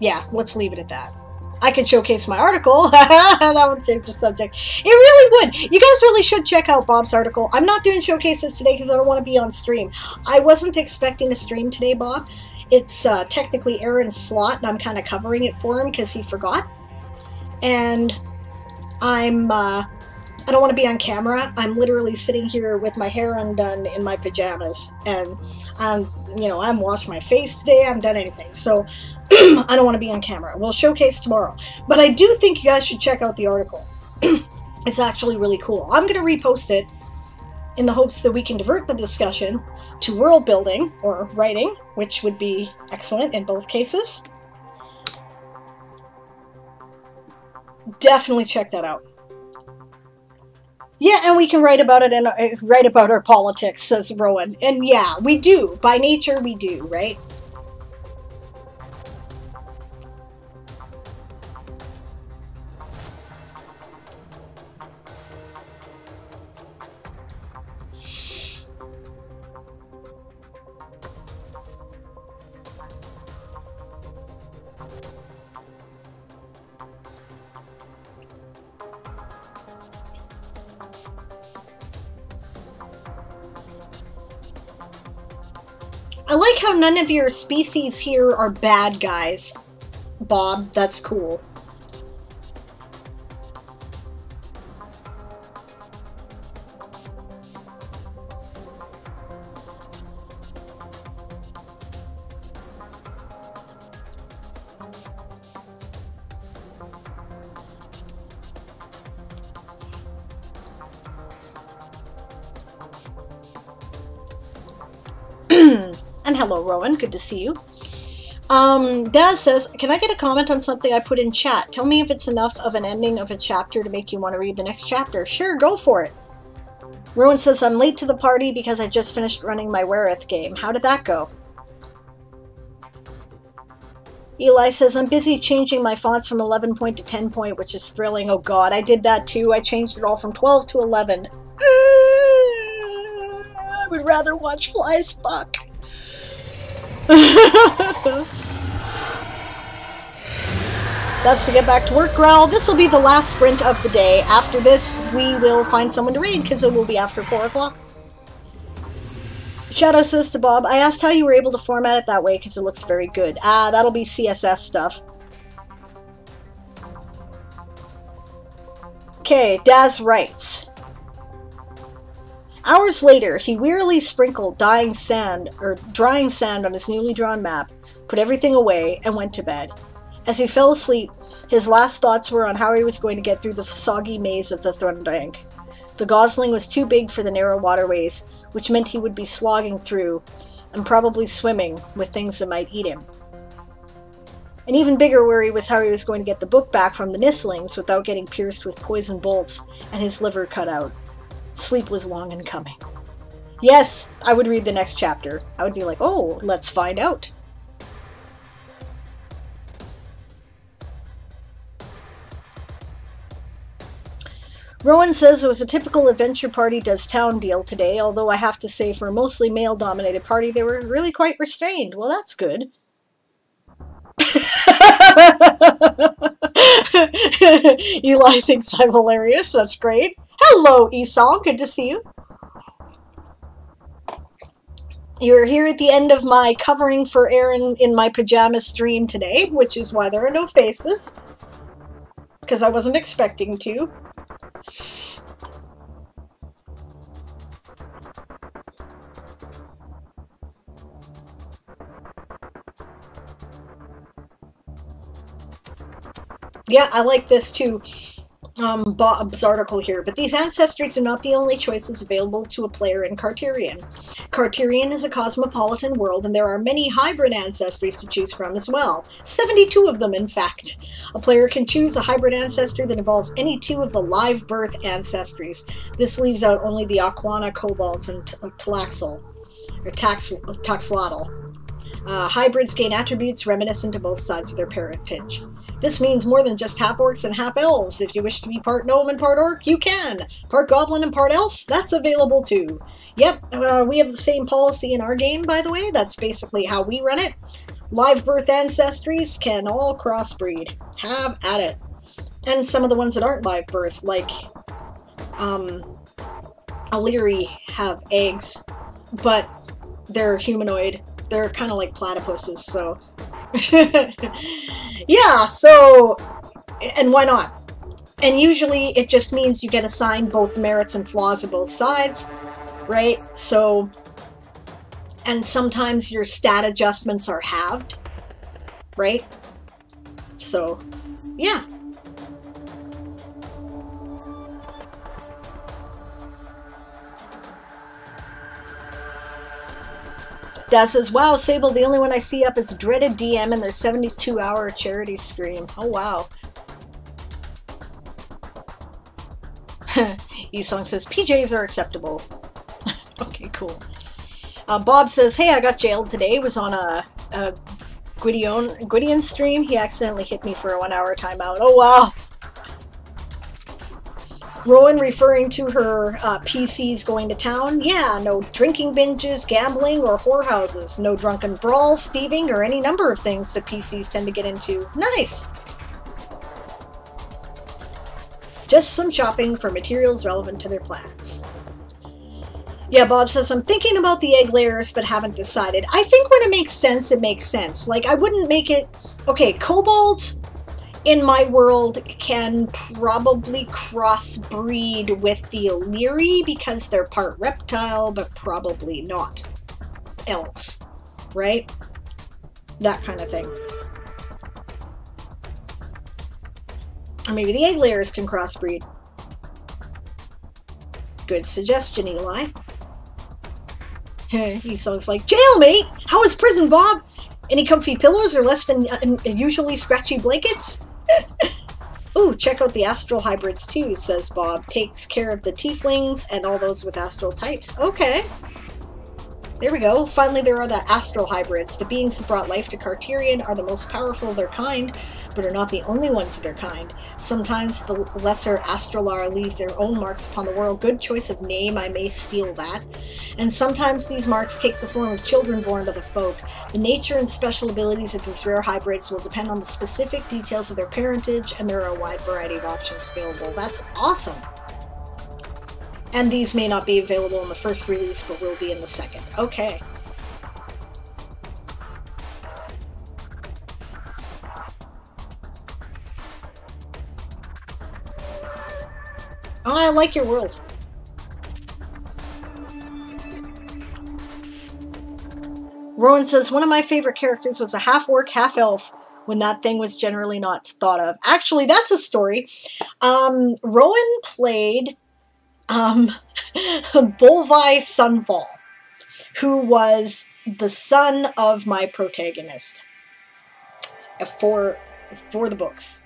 yeah, let's leave it at that. I could showcase my article. That would change the subject. It really would. You guys really should check out Bob's article. I'm not doing showcases today because I don't want to be on stream. I wasn't expecting a stream today, Bob. It's technically Aaron's slot, and I'm kind of covering it for him because he forgot. And I don't want to be on camera. I'm literally sitting here with my hair undone in my pajamas, and I haven't washed my face today. I haven't done anything, so I don't want to be on camera. We'll showcase tomorrow, but I do think you guys should check out the article. It's actually really cool. I'm going to repost it in the hopes that we can divert the discussion to world building or writing, which would be excellent in both cases. Definitely check that out. Yeah, and we can write about it and write about our politics, says Rowan. And yeah, we do. By nature, we do, right? I like how none of your species here are bad guys, Bob. That's cool. And hello, Rowan. Good to see you. Daz says, can I get a comment on something I put in chat? Tell me if it's enough of an ending of a chapter to make you want to read the next chapter. Sure, go for it. Rowan says, I'm late to the party because I just finished running my Wraf game. How did that go? Eli says, I'm busy changing my fonts from 11 point to 10 point, which is thrilling. Oh god, I did that too. I changed it all from 12 to 11. I would rather watch flies fuck. That's to get back to work, Growl. This will be the last sprint of the day. After this, we will find someone to raid, because it will be after 4 o'clock. Shadow says to Bob, I asked how you were able to format it that way, because it looks very good. Ah, that'll be CSS stuff. Okay, Daz writes. Hours later, he wearily sprinkled drying sand on his newly drawn map, put everything away, and went to bed. As he fell asleep, his last thoughts were on how he was going to get through the soggy maze of the Thunderbank. The gosling was too big for the narrow waterways, which meant he would be slogging through, and probably swimming with things that might eat him. An even bigger worry was how he was going to get the book back from the Nistlings without getting pierced with poison bolts and his liver cut out. Sleep was long in coming. Yes, I would read the next chapter. I would be like, oh, let's find out. Rowan says it was a typical adventure party does town deal today, although I have to say for a mostly male-dominated party, they were really quite restrained. Well, that's good. Eli thinks I'm hilarious. That's great. Hello, Esau. Good to see you. You're here at the end of my covering for Aaron in my pajamas stream today, which is why there are no faces. Because I wasn't expecting to. Yeah, I like this too. Bob's article here, but these ancestries are not the only choices available to a player in Carterion. Carterion is a cosmopolitan world, and there are many hybrid ancestries to choose from as well. 72 of them, in fact. A player can choose a hybrid ancestry that involves any two of the live birth ancestries. This leaves out only the Aquana, Kobolds, and Taxolotl. Hybrids gain attributes reminiscent to both sides of their parentage. This means more than just half-orcs and half-elves. If you wish to be part gnome and part orc, you can. Part goblin and part elf, that's available too. Yep, we have the same policy in our game, by the way. That's basically how we run it. Live birth ancestries can all crossbreed. Have at it. And some of the ones that aren't live birth, like Illyri, have eggs, but they're humanoid. They're kind of like platypuses, so... yeah, so... And why not? And usually it just means you get assigned both the merits and flaws of both sides, right? So... And sometimes your stat adjustments are halved, right? So, yeah. Dad says, wow, Sable, the only one I see up is Dreaded DM and their 72-hour charity stream. Oh, wow. Esong says, PJs are acceptable. Okay, cool. Bob says, hey, I got jailed today. Was on a Gwydion stream. He accidentally hit me for a 1-hour timeout. Oh, wow. Rowan referring to her PCs going to town. Yeah, no drinking binges, gambling, or whorehouses. No drunken brawls, thieving, or any number of things that PCs tend to get into. Nice! Just some shopping for materials relevant to their plans. Yeah, Bob says, I'm thinking about the egg layers, but haven't decided. I think when it makes sense, it makes sense. Like, I wouldn't make it... Okay, kobolds in my world can probably crossbreed with the Illyri because they're part reptile, but probably not elves, right? That kind of thing. Or maybe the egg layers can crossbreed. Good suggestion, Eli. Esong's like, jailmate! How is prison, Bob? Any comfy pillows or less than usually scratchy blankets? Ooh, check out the astral hybrids too, says Bob. Takes care of the tieflings and all those with astral types. Okay. There we go. Finally, there are the astral hybrids. The beings who brought life to Carterion are the most powerful of their kind, but are not the only ones of their kind. Sometimes the lesser Astralar leave their own marks upon the world. Good choice of name, I may steal that. And sometimes these marks take the form of children born to the folk. The nature and special abilities of these rare hybrids will depend on the specific details of their parentage, and there are a wide variety of options available. That's awesome! And these may not be available in the first release, but will be in the second. Okay. Oh, I like your world. Rowan says, one of my favorite characters was a half-orc, half-elf, when that thing was generally not thought of. Actually, that's a story. Rowan played... Bolvi Sunfall, who was the son of my protagonist for the books.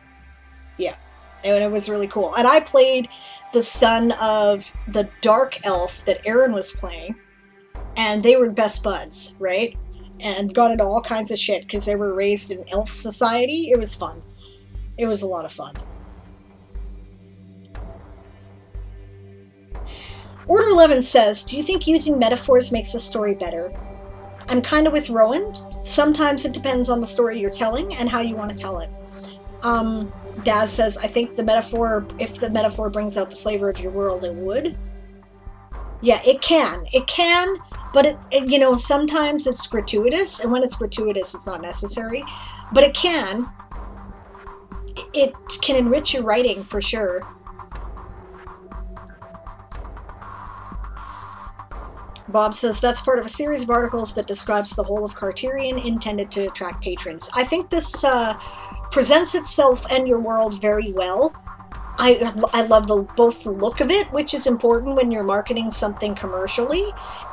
Yeah, and it was really cool. And I played the son of the dark elf that Aaron was playing, and they were best buds, right? And got into all kinds of shit because they were raised in elf society. It was fun. It was a lot of fun. Order 11 says, do you think using metaphors makes a story better? I'm kind of with Rowan. Sometimes it depends on the story you're telling and how you want to tell it. Daz says, I think the metaphor, if the metaphor brings out the flavor of your world, it would. Yeah, it can. It can, but it you know, sometimes it's gratuitous, and when it's gratuitous, it's not necessary. But it can. It can enrich your writing, for sure. Bob says, that's part of a series of articles that describes the whole of Carterion intended to attract patrons. I think this presents itself and your world very well. I love both the look of it, which is important when you're marketing something commercially,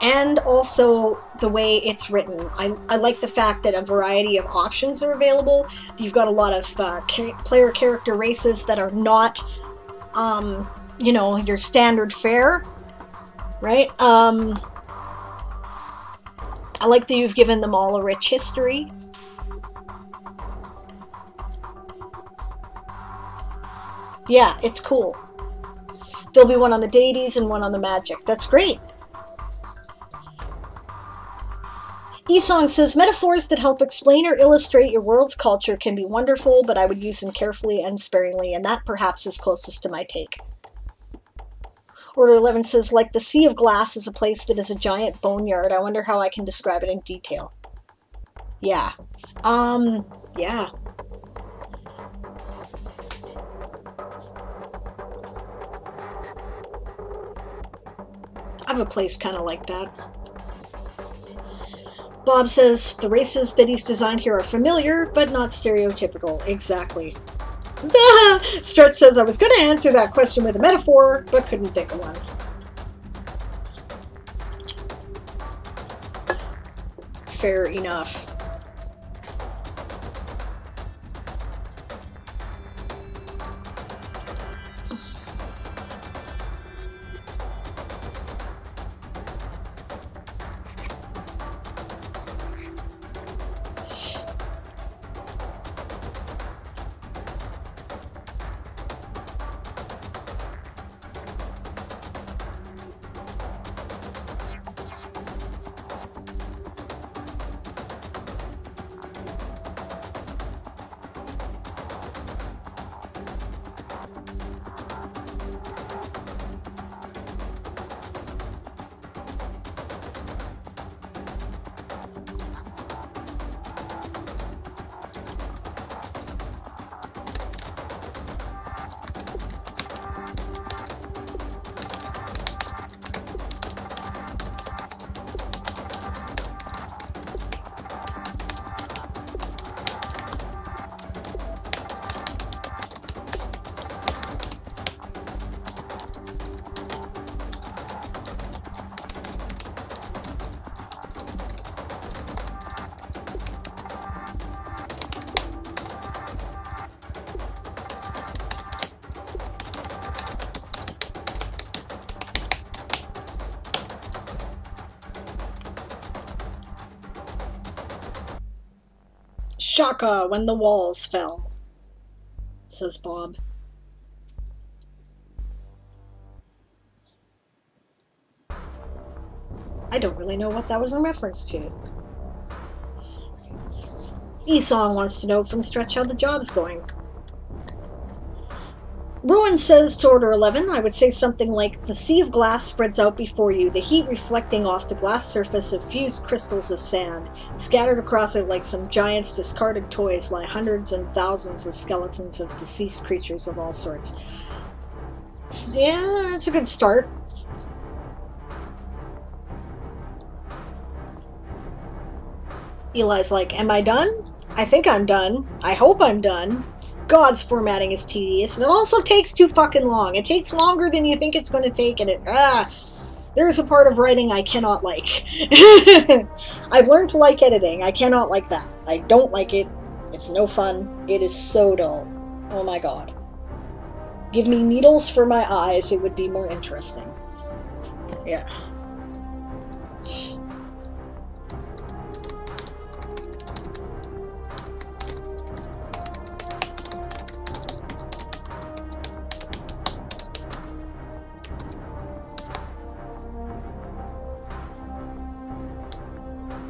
and also the way it's written. I like the fact that a variety of options are available. You've got a lot of player character races that are not, you know, your standard fare, right? I like that you've given them all a rich history. Yeah, it's cool. There'll be one on the deities and one on the magic. That's great. Esong says, metaphors that help explain or illustrate your world's culture can be wonderful, but I would use them carefully and sparingly, and that perhaps is closest to my take. Order 11 says, like the Sea of Glass is a place that is a giant boneyard. I wonder how I can describe it in detail. Yeah. Yeah. I have a place kind of like that. Bob says, the races that he's designed here are familiar, but not stereotypical. Exactly. Stretch says, I was going to answer that question with a metaphor, but couldn't think of one. Fair enough. Shaka when the walls fell, says Bob. I don't really know what that was in reference to. Esong wants to know from Stretch how the job's going. Rowan says to Order 11, I would say something like, the sea of glass spreads out before you, the heat reflecting off the glass surface of fused crystals of sand. Scattered across it like some giant's discarded toys lie hundreds and thousands of skeletons of deceased creatures of all sorts. Yeah, that's a good start. Eli's like, am I done? I think I'm done. I hope I'm done. God's formatting is tedious, and it also takes too fucking long. It takes longer than you think it's going to take, and there's a part of writing I cannot like. I've learned to like editing. I cannot like that. I don't like it. It's no fun. It is so dull. Oh my god. Give me needles for my eyes, it would be more interesting. Yeah.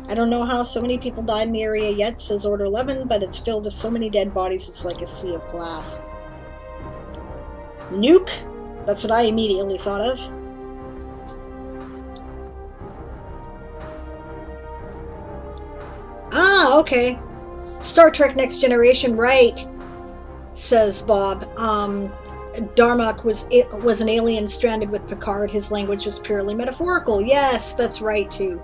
I don't know how so many people died in the area yet, says Order 11, but it's filled with so many dead bodies it's like a sea of glass. Nuke? That's what I immediately thought of. Ah, okay. Star Trek Next Generation, right, says Bob. Darmok was an alien stranded with Picard. His language was purely metaphorical. Yes, that's right, too.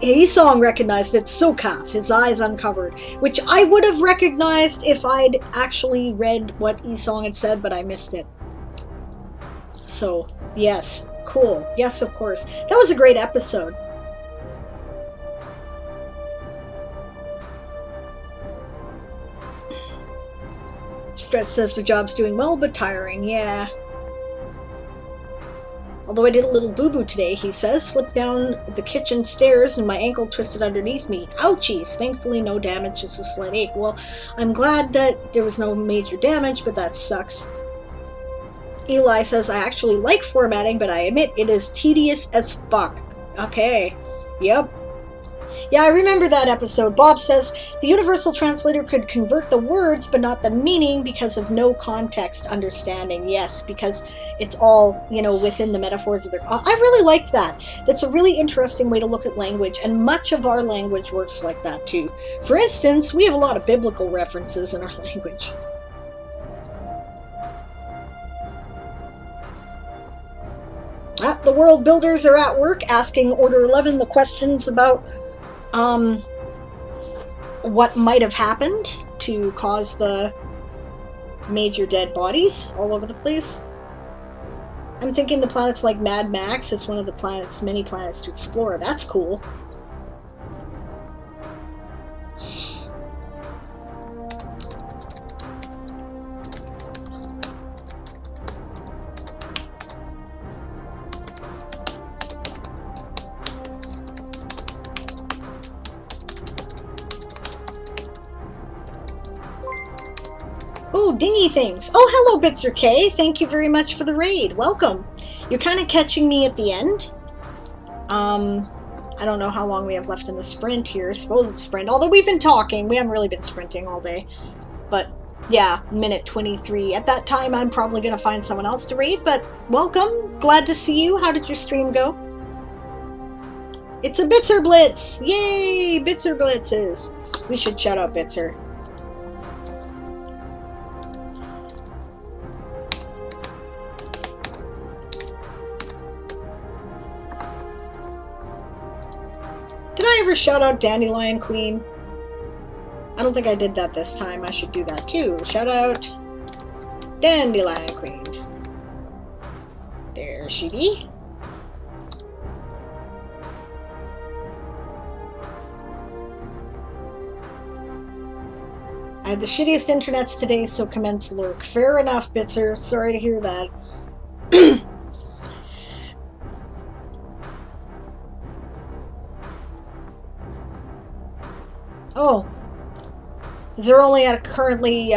Esong recognized it, Sokath, his eyes uncovered, which I would have recognized if I'd actually read what Esong had said, but I missed it. So, yes, cool. Yes, of course. That was a great episode. Stretch says the job's doing well, but tiring. Yeah. A Although I did a little boo-boo today, he says. Slipped down the kitchen stairs and my ankle twisted underneath me. Ouchies! Thankfully no damage, just a slight ache. Well, I'm glad that there was no major damage, but that sucks. Eli says, I actually like formatting, but I admit it is tedious as fuck. Okay. Yep. Yeah, I remember that episode. Bob says, the Universal Translator could convert the words, but not the meaning because of no context understanding. Yes, because it's all, you know, within the metaphors of their... I really liked that. That's a really interesting way to look at language, and much of our language works like that, too. For instance, we have a lot of biblical references in our language. The world builders are at work asking Order 11 the questions about what might have happened to cause the major dead bodies all over the place. I'm thinking the planets like Mad Max is one of the planets, many planets to explore. That's cool. Oh, dingy things. Oh, hello, Bitzer K. Thank you very much for the raid. Welcome. You're kind of catching me at the end. I don't know how long we have left in the sprint here. I suppose it's sprint. Although we've been talking. We haven't really been sprinting all day. But, yeah, minute 23. At that time, I'm probably going to find someone else to raid. But, welcome. Glad to see you. How did your stream go? It's a Bitzer Blitz. Yay! Bitzer Blitzes. We should shout out Bitzer. Did I ever shout out Dandelion Queen? I don't think I did that this time. I should do that too. Shout out Dandelion Queen. There she be. I had the shittiest internets today, so commence lurk. Fair enough, Bitzer. Sorry to hear that. Oh, is there only at currently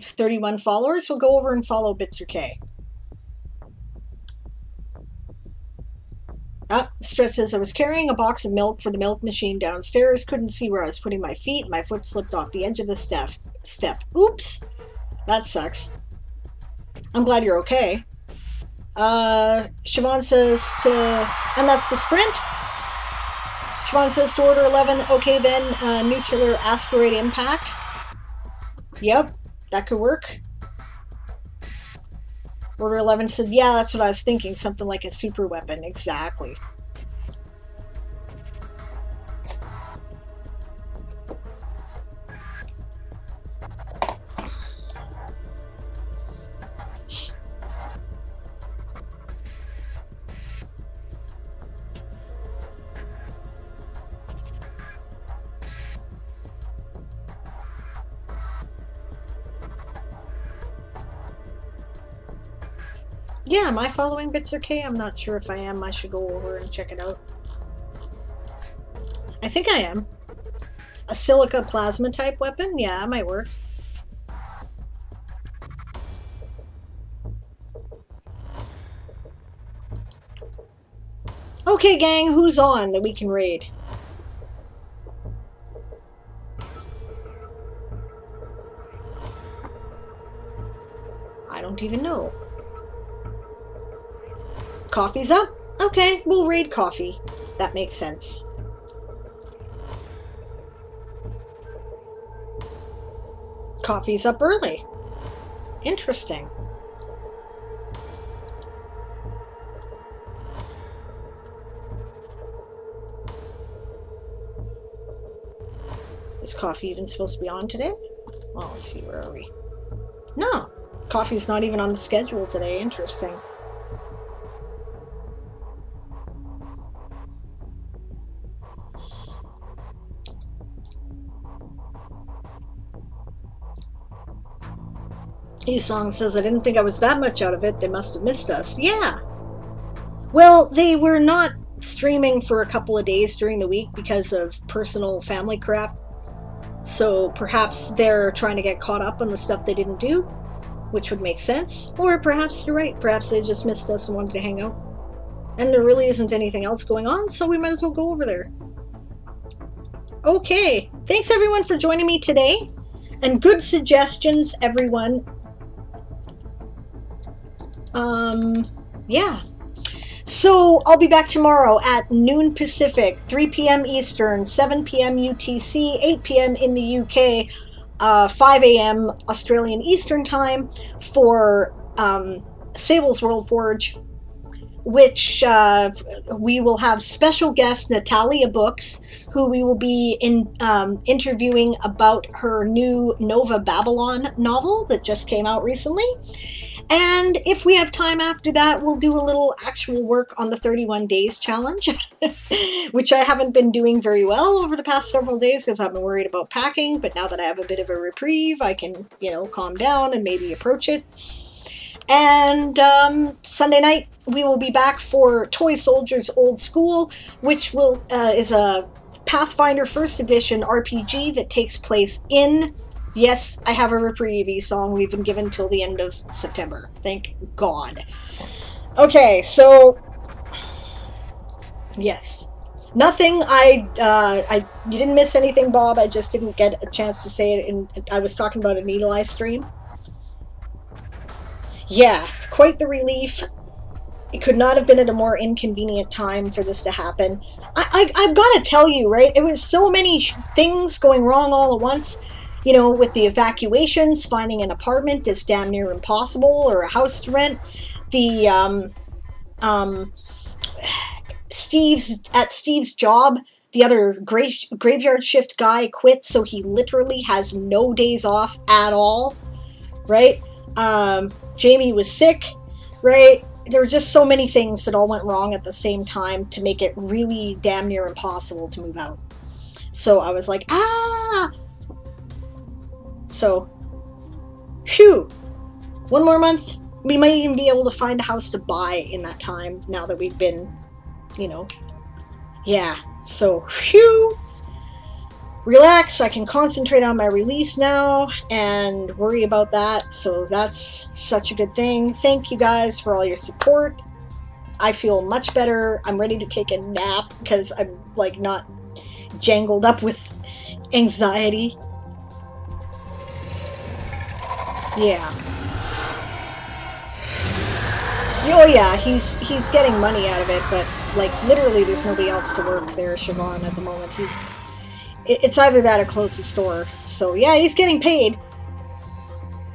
31 followers? So go over and follow Bitzer K. Stretch says, I was carrying a box of milk for the milk machine downstairs. Couldn't see where I was putting my feet. My foot slipped off the edge of the step. Oops! That sucks. I'm glad you're okay. Siobhan says to... And that's the sprint? Siobhan says to Order 11, okay then, nuclear asteroid impact. Yep, that could work. Order 11 said, yeah, that's what I was thinking, something like a super weapon, exactly. Yeah, am I following Bitzer K? I'm not sure if I am. I should go over and check it out. I think I am. A silica plasma type weapon? Yeah, that might work. Okay, gang, who's on that we can raid? I don't even know. Coffee's up? Okay, we'll raid coffee. That makes sense. Coffee's up early. Interesting. Is coffee even supposed to be on today? Well, let's see, where are we? No, coffee's not even on the schedule today. Interesting. Esong says, I didn't think I was that much out of it. They must have missed us. Yeah. Well, they were not streaming for a couple of days during the week because of personal family crap. So perhaps they're trying to get caught up on the stuff they didn't do, which would make sense. Or perhaps you're right. Perhaps they just missed us and wanted to hang out. And there really isn't anything else going on, so we might as well go over there. Okay. Thanks everyone for joining me today. And good suggestions, everyone. Yeah. So I'll be back tomorrow at noon Pacific, 3 p.m. Eastern, 7 p.m. UTC, 8 p.m. in the UK, 5 a.m. Australian Eastern Time for Sable's World Forge, which we will have special guest Natalia Books, who we will be interviewing about her new Nova Babylon novel that just came out recently. And if we have time after that, we'll do a little actual work on the 31 Days Challenge, which I haven't been doing very well over the past several days because I've been worried about packing. But now that I have a bit of a reprieve, I can, you know, calm down and maybe approach it. And Sunday night, we will be back for Toysoldier's Old School, which will is a Pathfinder 1st Edition RPG that takes place in... Yes, I have a reprieve song. We've been given till the end of September. Thank God. Okay, so... Yes. Nothing. You didn't miss anything, Bob. I just didn't get a chance to say it. I was talking about a Needle Eye stream. Yeah, quite the relief. It could not have been at a more inconvenient time for this to happen. I've got to tell you, right? It was so many things going wrong all at once. You know, with the evacuations, finding an apartment is damn near impossible, or a house to rent. The, Steve's job, the other graveyard shift guy quit, so he literally has no days off at all, right? Jamie was sick, right? There were just so many things that all went wrong at the same time to make it really damn near impossible to move out. So I was like, ah! So, phew, one more month, we might even be able to find a house to buy in that time, now that we've been, you know, yeah, so, phew, relax, I can concentrate on my release now, and worry about that, so that's such a good thing. Thank you guys for all your support. I feel much better. I'm ready to take a nap, because I'm, like, not jangled up with anxiety. Yeah. Oh yeah, he's getting money out of it, but like literally there's nobody else to work there, Siobhan, at the moment. It's either that or close the store. So yeah, he's getting paid.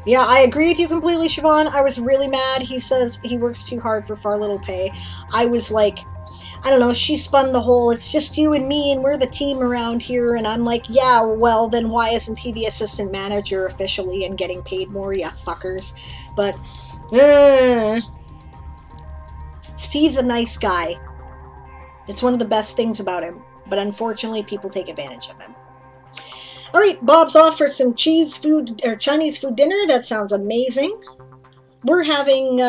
Yeah, I agree with you completely, Siobhan. I was really mad. He says he works too hard for far little pay. I was like, I don't know, she spun the whole, it's just you and me and we're the team around here, and I'm like, yeah, well, then why isn't he the assistant manager officially and getting paid more, you fuckers? But, Steve's a nice guy. It's one of the best things about him, but unfortunately people take advantage of him. Alright, Bob's off for some Chinese food dinner. That sounds amazing. We're having,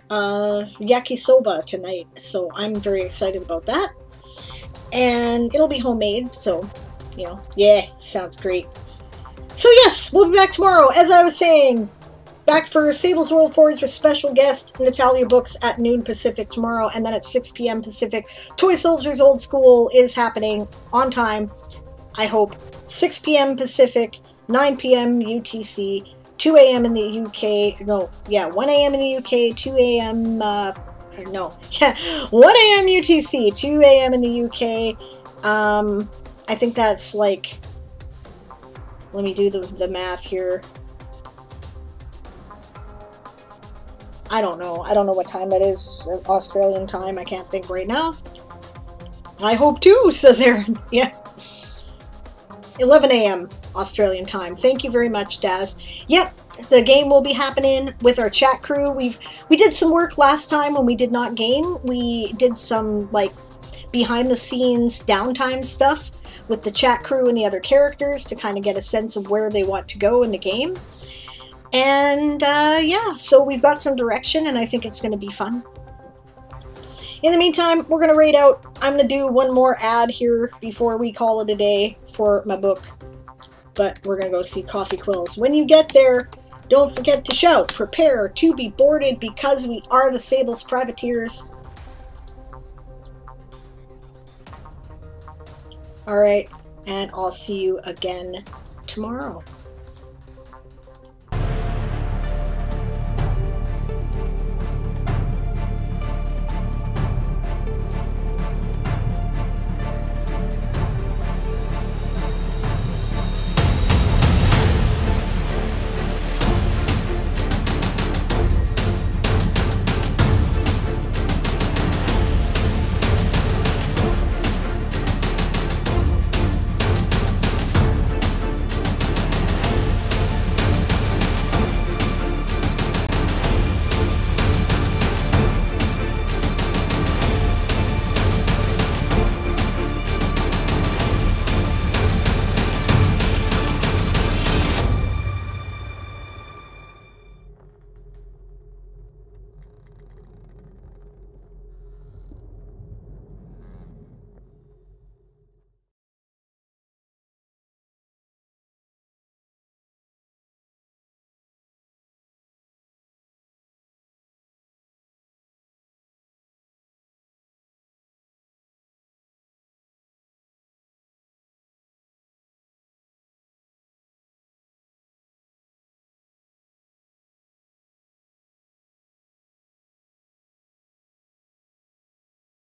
yakisoba tonight, so I'm very excited about that. And it'll be homemade, so, you know, yeah, sounds great. So yes, we'll be back tomorrow, as I was saying, back for Sable's World Forge with special guest Natalia Books at noon Pacific tomorrow, and then at 6 p.m. Pacific, Toysoldier's Old School is happening on time, I hope. 6 p.m. Pacific, 9 p.m. UTC, 2 a.m. in the UK, no, yeah, 1 a.m. in the UK, 2 a.m., no, yeah, 1 a.m. UTC, 2 a.m. in the UK, I think that's like, let me do the math here. I don't know what time that is, Australian time, I can't think right now. I hope too, says Aaron, yeah. 11 a.m. Australian time. Thank you very much, Daz. Yep, the game will be happening with our chat crew. We did some work last time when we did not game. We did some, like, behind-the-scenes downtime stuff with the chat crew and the other characters to kind of get a sense of where they want to go in the game. And yeah, so we've got some direction, and I think it's going to be fun. In the meantime, we're going to raid out. I'm going to do one more ad here before we call it a day for my book. But we're going to go see Coffee Quills. When you get there, don't forget to shout, prepare to be boarded because we are the Sable's privateers. Alright, and I'll see you again tomorrow.